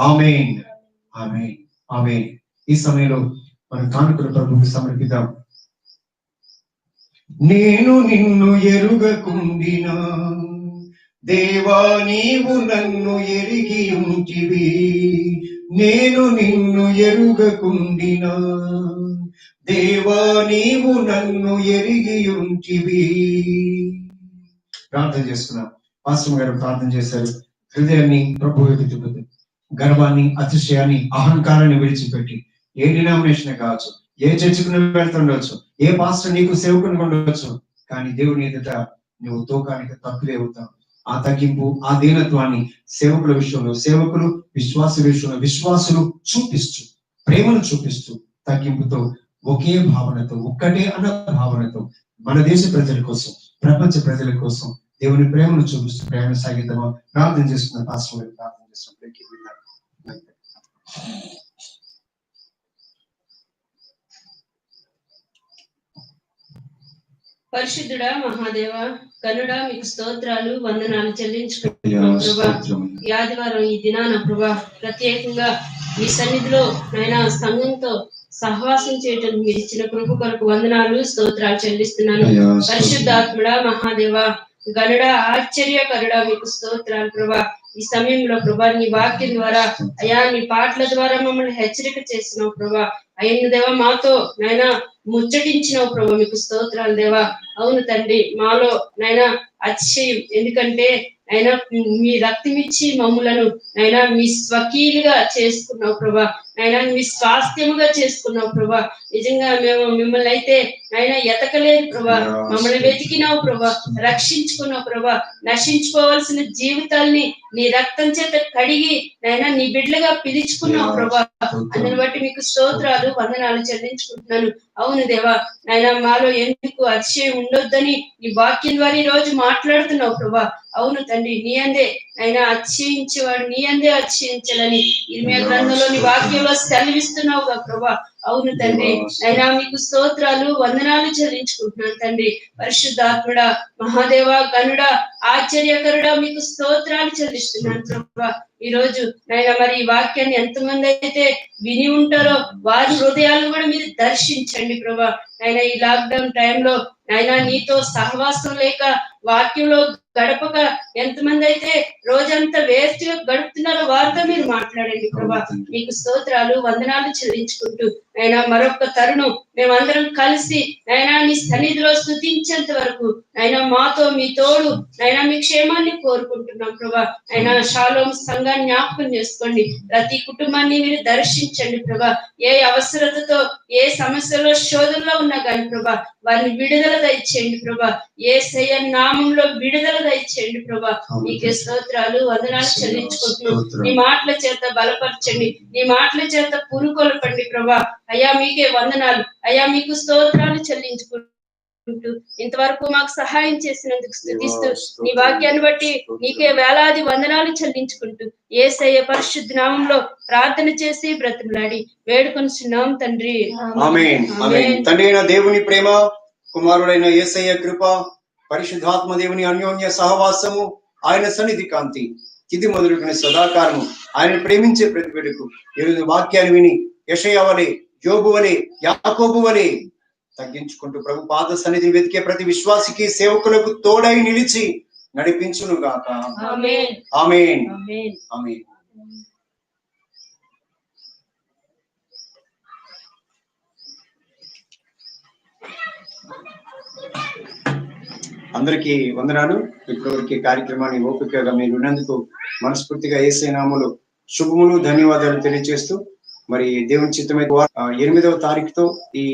ఆమేన్, ఆమేన్, ఆమేన్. ఈ సమయంలో మనం కానుకలు ప్రభువుకు సమర్పిద్దాం. నేను నిన్ను ఎరుగకుండినా దేవా నీవు నన్ను ఎరిగి ఉంటివి, నేను నిన్ను ఎరుగకుండినా దేవా నీవు నన్ను ఎరిగి ఉంటివి. ప్రార్థన చేసుకున్నాం. పాస్టర్ గారు ప్రార్థన చేశారు. హృదయాన్ని ప్రభువుకి తిప్పుతూ, గర్వాన్ని, అతిశయాన్ని, అహంకారాన్ని విడిచిపెట్టి, ఏ డినామినేషన్ కావచ్చు, ఏ చర్చకు నువ్వు వెళ్తుండొచ్చు, ఏ పాస్టర్ నీకు సేవకుని ఉండవచ్చు, కానీ దేవుని ఎదుట నువ్వు తూకానికి తక్కువే అవుతావు. ఆ తగ్గింపు, ఆ దీనత్వాన్ని సేవకుల విషయంలో సేవకులు, విశ్వాస విషయంలో విశ్వాసులు చూపిస్తూ, ప్రేమను చూపిస్తూ, తగ్గింపుతో, ఒకే భావనతో, ఒక్కటే అన్న భావనతో మన దేశ ప్రజల కోసం, ప్రపంచ ప్రజల కోసం దేవుని ప్రేమను చూపిస్తూ ప్రేమ సాగిద్దామా? ప్రార్థన చేస్తున్న పాస్టర్ గారు ప్రార్థన చేస్తున్నప్పటికీ పరిశుద్ధుడా, మహాదేవ, కనుడా, మీకు స్తోత్రాలు, వందనాలు చెల్లించుకుంటున్నాం ప్రభా. ఈ ఆదివారం ఈ దినాన ప్రభా ప్రత్యేకంగా మీ సన్నిధిలో నాయన సంఘంతో సహవాసం చేయటం మీరు ఇచ్చిన కృప కొరకు వందనాలు, స్తోత్రాలు చెల్లిస్తున్నాను. పరిశుద్ధాత్ముడా, మహాదేవ, గనుడా, ఆశ్చర్యకరుడా, మీకు స్తోత్రాలు ప్రభా. ఈ సమయంలో ప్రభా నీ వాక్యం ద్వారా, అయా నీ పాటల ద్వారా మమ్మల్ని హెచ్చరిక చేసినావు ప్రభా. అయ్యను దేవా మాతో నాయన ముచ్చటించినావు ప్రభా, మీకు స్తోత్రాలు దేవా. అవును తండ్రి, మాలో నాయన అతిశయం, ఎందుకంటే అయినా మీ రక్తమిచ్చి మమ్ములను అయినా మీ స్వకీయులుగా చేసుకున్నావు ప్రభా, అయినా మీ స్వాస్థ్యముగా చేసుకున్నావు ప్రభా. నిజంగా మేము మిమ్మల్ని అయితే అయినా ఎతకలేదు ప్రభా, మమ్మల్ని వెతికినావు ప్రభా, రక్షించుకున్నావు ప్రభా. నశించుకోవాల్సిన జీవితాల్ని నీ రక్తం చేత కడిగి అయినా నీ బిడ్డలుగా పిలుచుకున్నావు ప్రభా. అందుని బట్టి మీకు స్తోత్రాలు, వందనాలు చెల్లించుకుంటున్నాను. అవును దేవా, ఆయన మాలో ఎందుకు అతిశయం ఉండొద్దని నీ వాక్యం ద్వారా ఈ రోజు మాట్లాడుతున్నావు ప్రభా. అవును తండ్రి, నీ అందే ఆయన అతిశయించేవాడు నీ అందే అతిశయించాలని ఇర్మియా గ్రంథంలో నీ వాక్యంలో సెలవిస్తున్నావుగా ప్రభా. అవును తండ్రి, అయినా మీకు స్తోత్రాలు, వందనాలు చెల్లించుకుంటున్నాను తండ్రి. పరిశుద్ధాత్ముడా, మహాదేవ, గనుడా, ఆశ్చర్యకరుడా, మీకు స్తోత్రాలు చెల్లిస్తున్నాను ప్రభా. ఈ రోజు నాయన మరి ఈ వాక్యాన్ని ఎంతమంది అయితే విని ఉంటారో వారి హృదయాలను కూడా మీరు దర్శించండి ప్రభా. ఆయన ఈ లాక్డౌన్ టైంలో ఆయన నీతో సహవాసం లేక వాక్యంలో గడపక ఎంతమంది అయితే రోజంతా వేస్ట్ గా గడుపుతున్నారో వారితో మీరు మాట్లాడండి ప్రభా. మీకు స్తోత్రాలు, వందనాలు చెల్లించుకుంటూ ఆయన మరొక తరుణం మేమందరం కలిసి ఆయన నీ సన్నిధిలో స్తుతించేంత వరకు ఆయన మాతో మీ తోడు ఆయన మీ క్షేమాన్ని కోరుకుంటున్నాం ప్రభా. ఆయన షాలోం సంఘాన్ని జ్ఞాపకం చేసుకోండి, ప్రతి కుటుంబాన్ని మీరు దర్శించండి ప్రభా. ఏ అవసరతతో, ఏ సమస్యలో, శోధనలో ఉన్నా కానీ ప్రభా వారిని విడుదల దయచేయండి ప్రభా. యేసయ్య నామంలో విడుదల దయచేయండి ప్రభా. నీకే స్తోత్రాలు, వందనాలు చెల్లించుకుంటున్నాం. నీ మాటల చేత బలపరచండి, నీ మాటల చేత పురుకొల్పండి ప్రభా. అయ్యా మీకే వందనాలు, అయ్యా మీకు స్తోత్రాలు చెల్లించుకుంటూ ఇంతవరకు మాకు సహాయం చేసినందుకు స్తుతిస్తూ నీ వాక్యాన్ని బట్టి నీకే వేలాది వందనాలు చెల్లించుకుంటూ యేసయ్య పరిశుద్ధ నామంలో ప్రార్థన చేసి బ్రతిమలాడి వేడుకొనుచున్నాం తండ్రి. ఆమేన్, ఆమేన్. తండ్రి అయిన దేవుని ప్రేమ, కుమారుడైన యేసయ్య కృప, పరిశుద్ధాత్మ దేవుని అన్యోన్య సహవాసము, ఆయన సన్నిధి కాంతి ఇది మొదలుకునే సదాకాలము ఆయన ప్రేమించే ప్రతి బిడ్డకు ఈరోజు వాక్యాన్ని విని యెషయా వలె, యోబు వలె, యాకోబు వలె తగ్గించుకుంటూ ప్రభు పాద సన్నిధిని వెతికే ప్రతి విశ్వాసికి సేవకులకు తోడై నిలిచి నడిపించును గాక. ఆమేన్. ఆమేన్. ఆమేన్. ఆమేన్. అందరికీ వందనాలు. ఇప్పటివరకు కార్యక్రమాన్ని ఓపికగా మీరు విన్నందుకు మనస్ఫూర్తిగా యేసయ్య నామములో శుభములు, ధన్యవాదాలు తెలియజేస్తూ మరి దేవుని చిత్తమైతే 8వ తారీఖుతో ఈ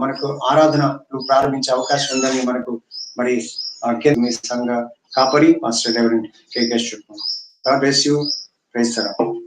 మనకు ఆరాధనలు ప్రారంభించే అవకాశం ఉందని మనకు మరి మీ సంఘ కాపరి master reverend K. God bless you. Praise the lord.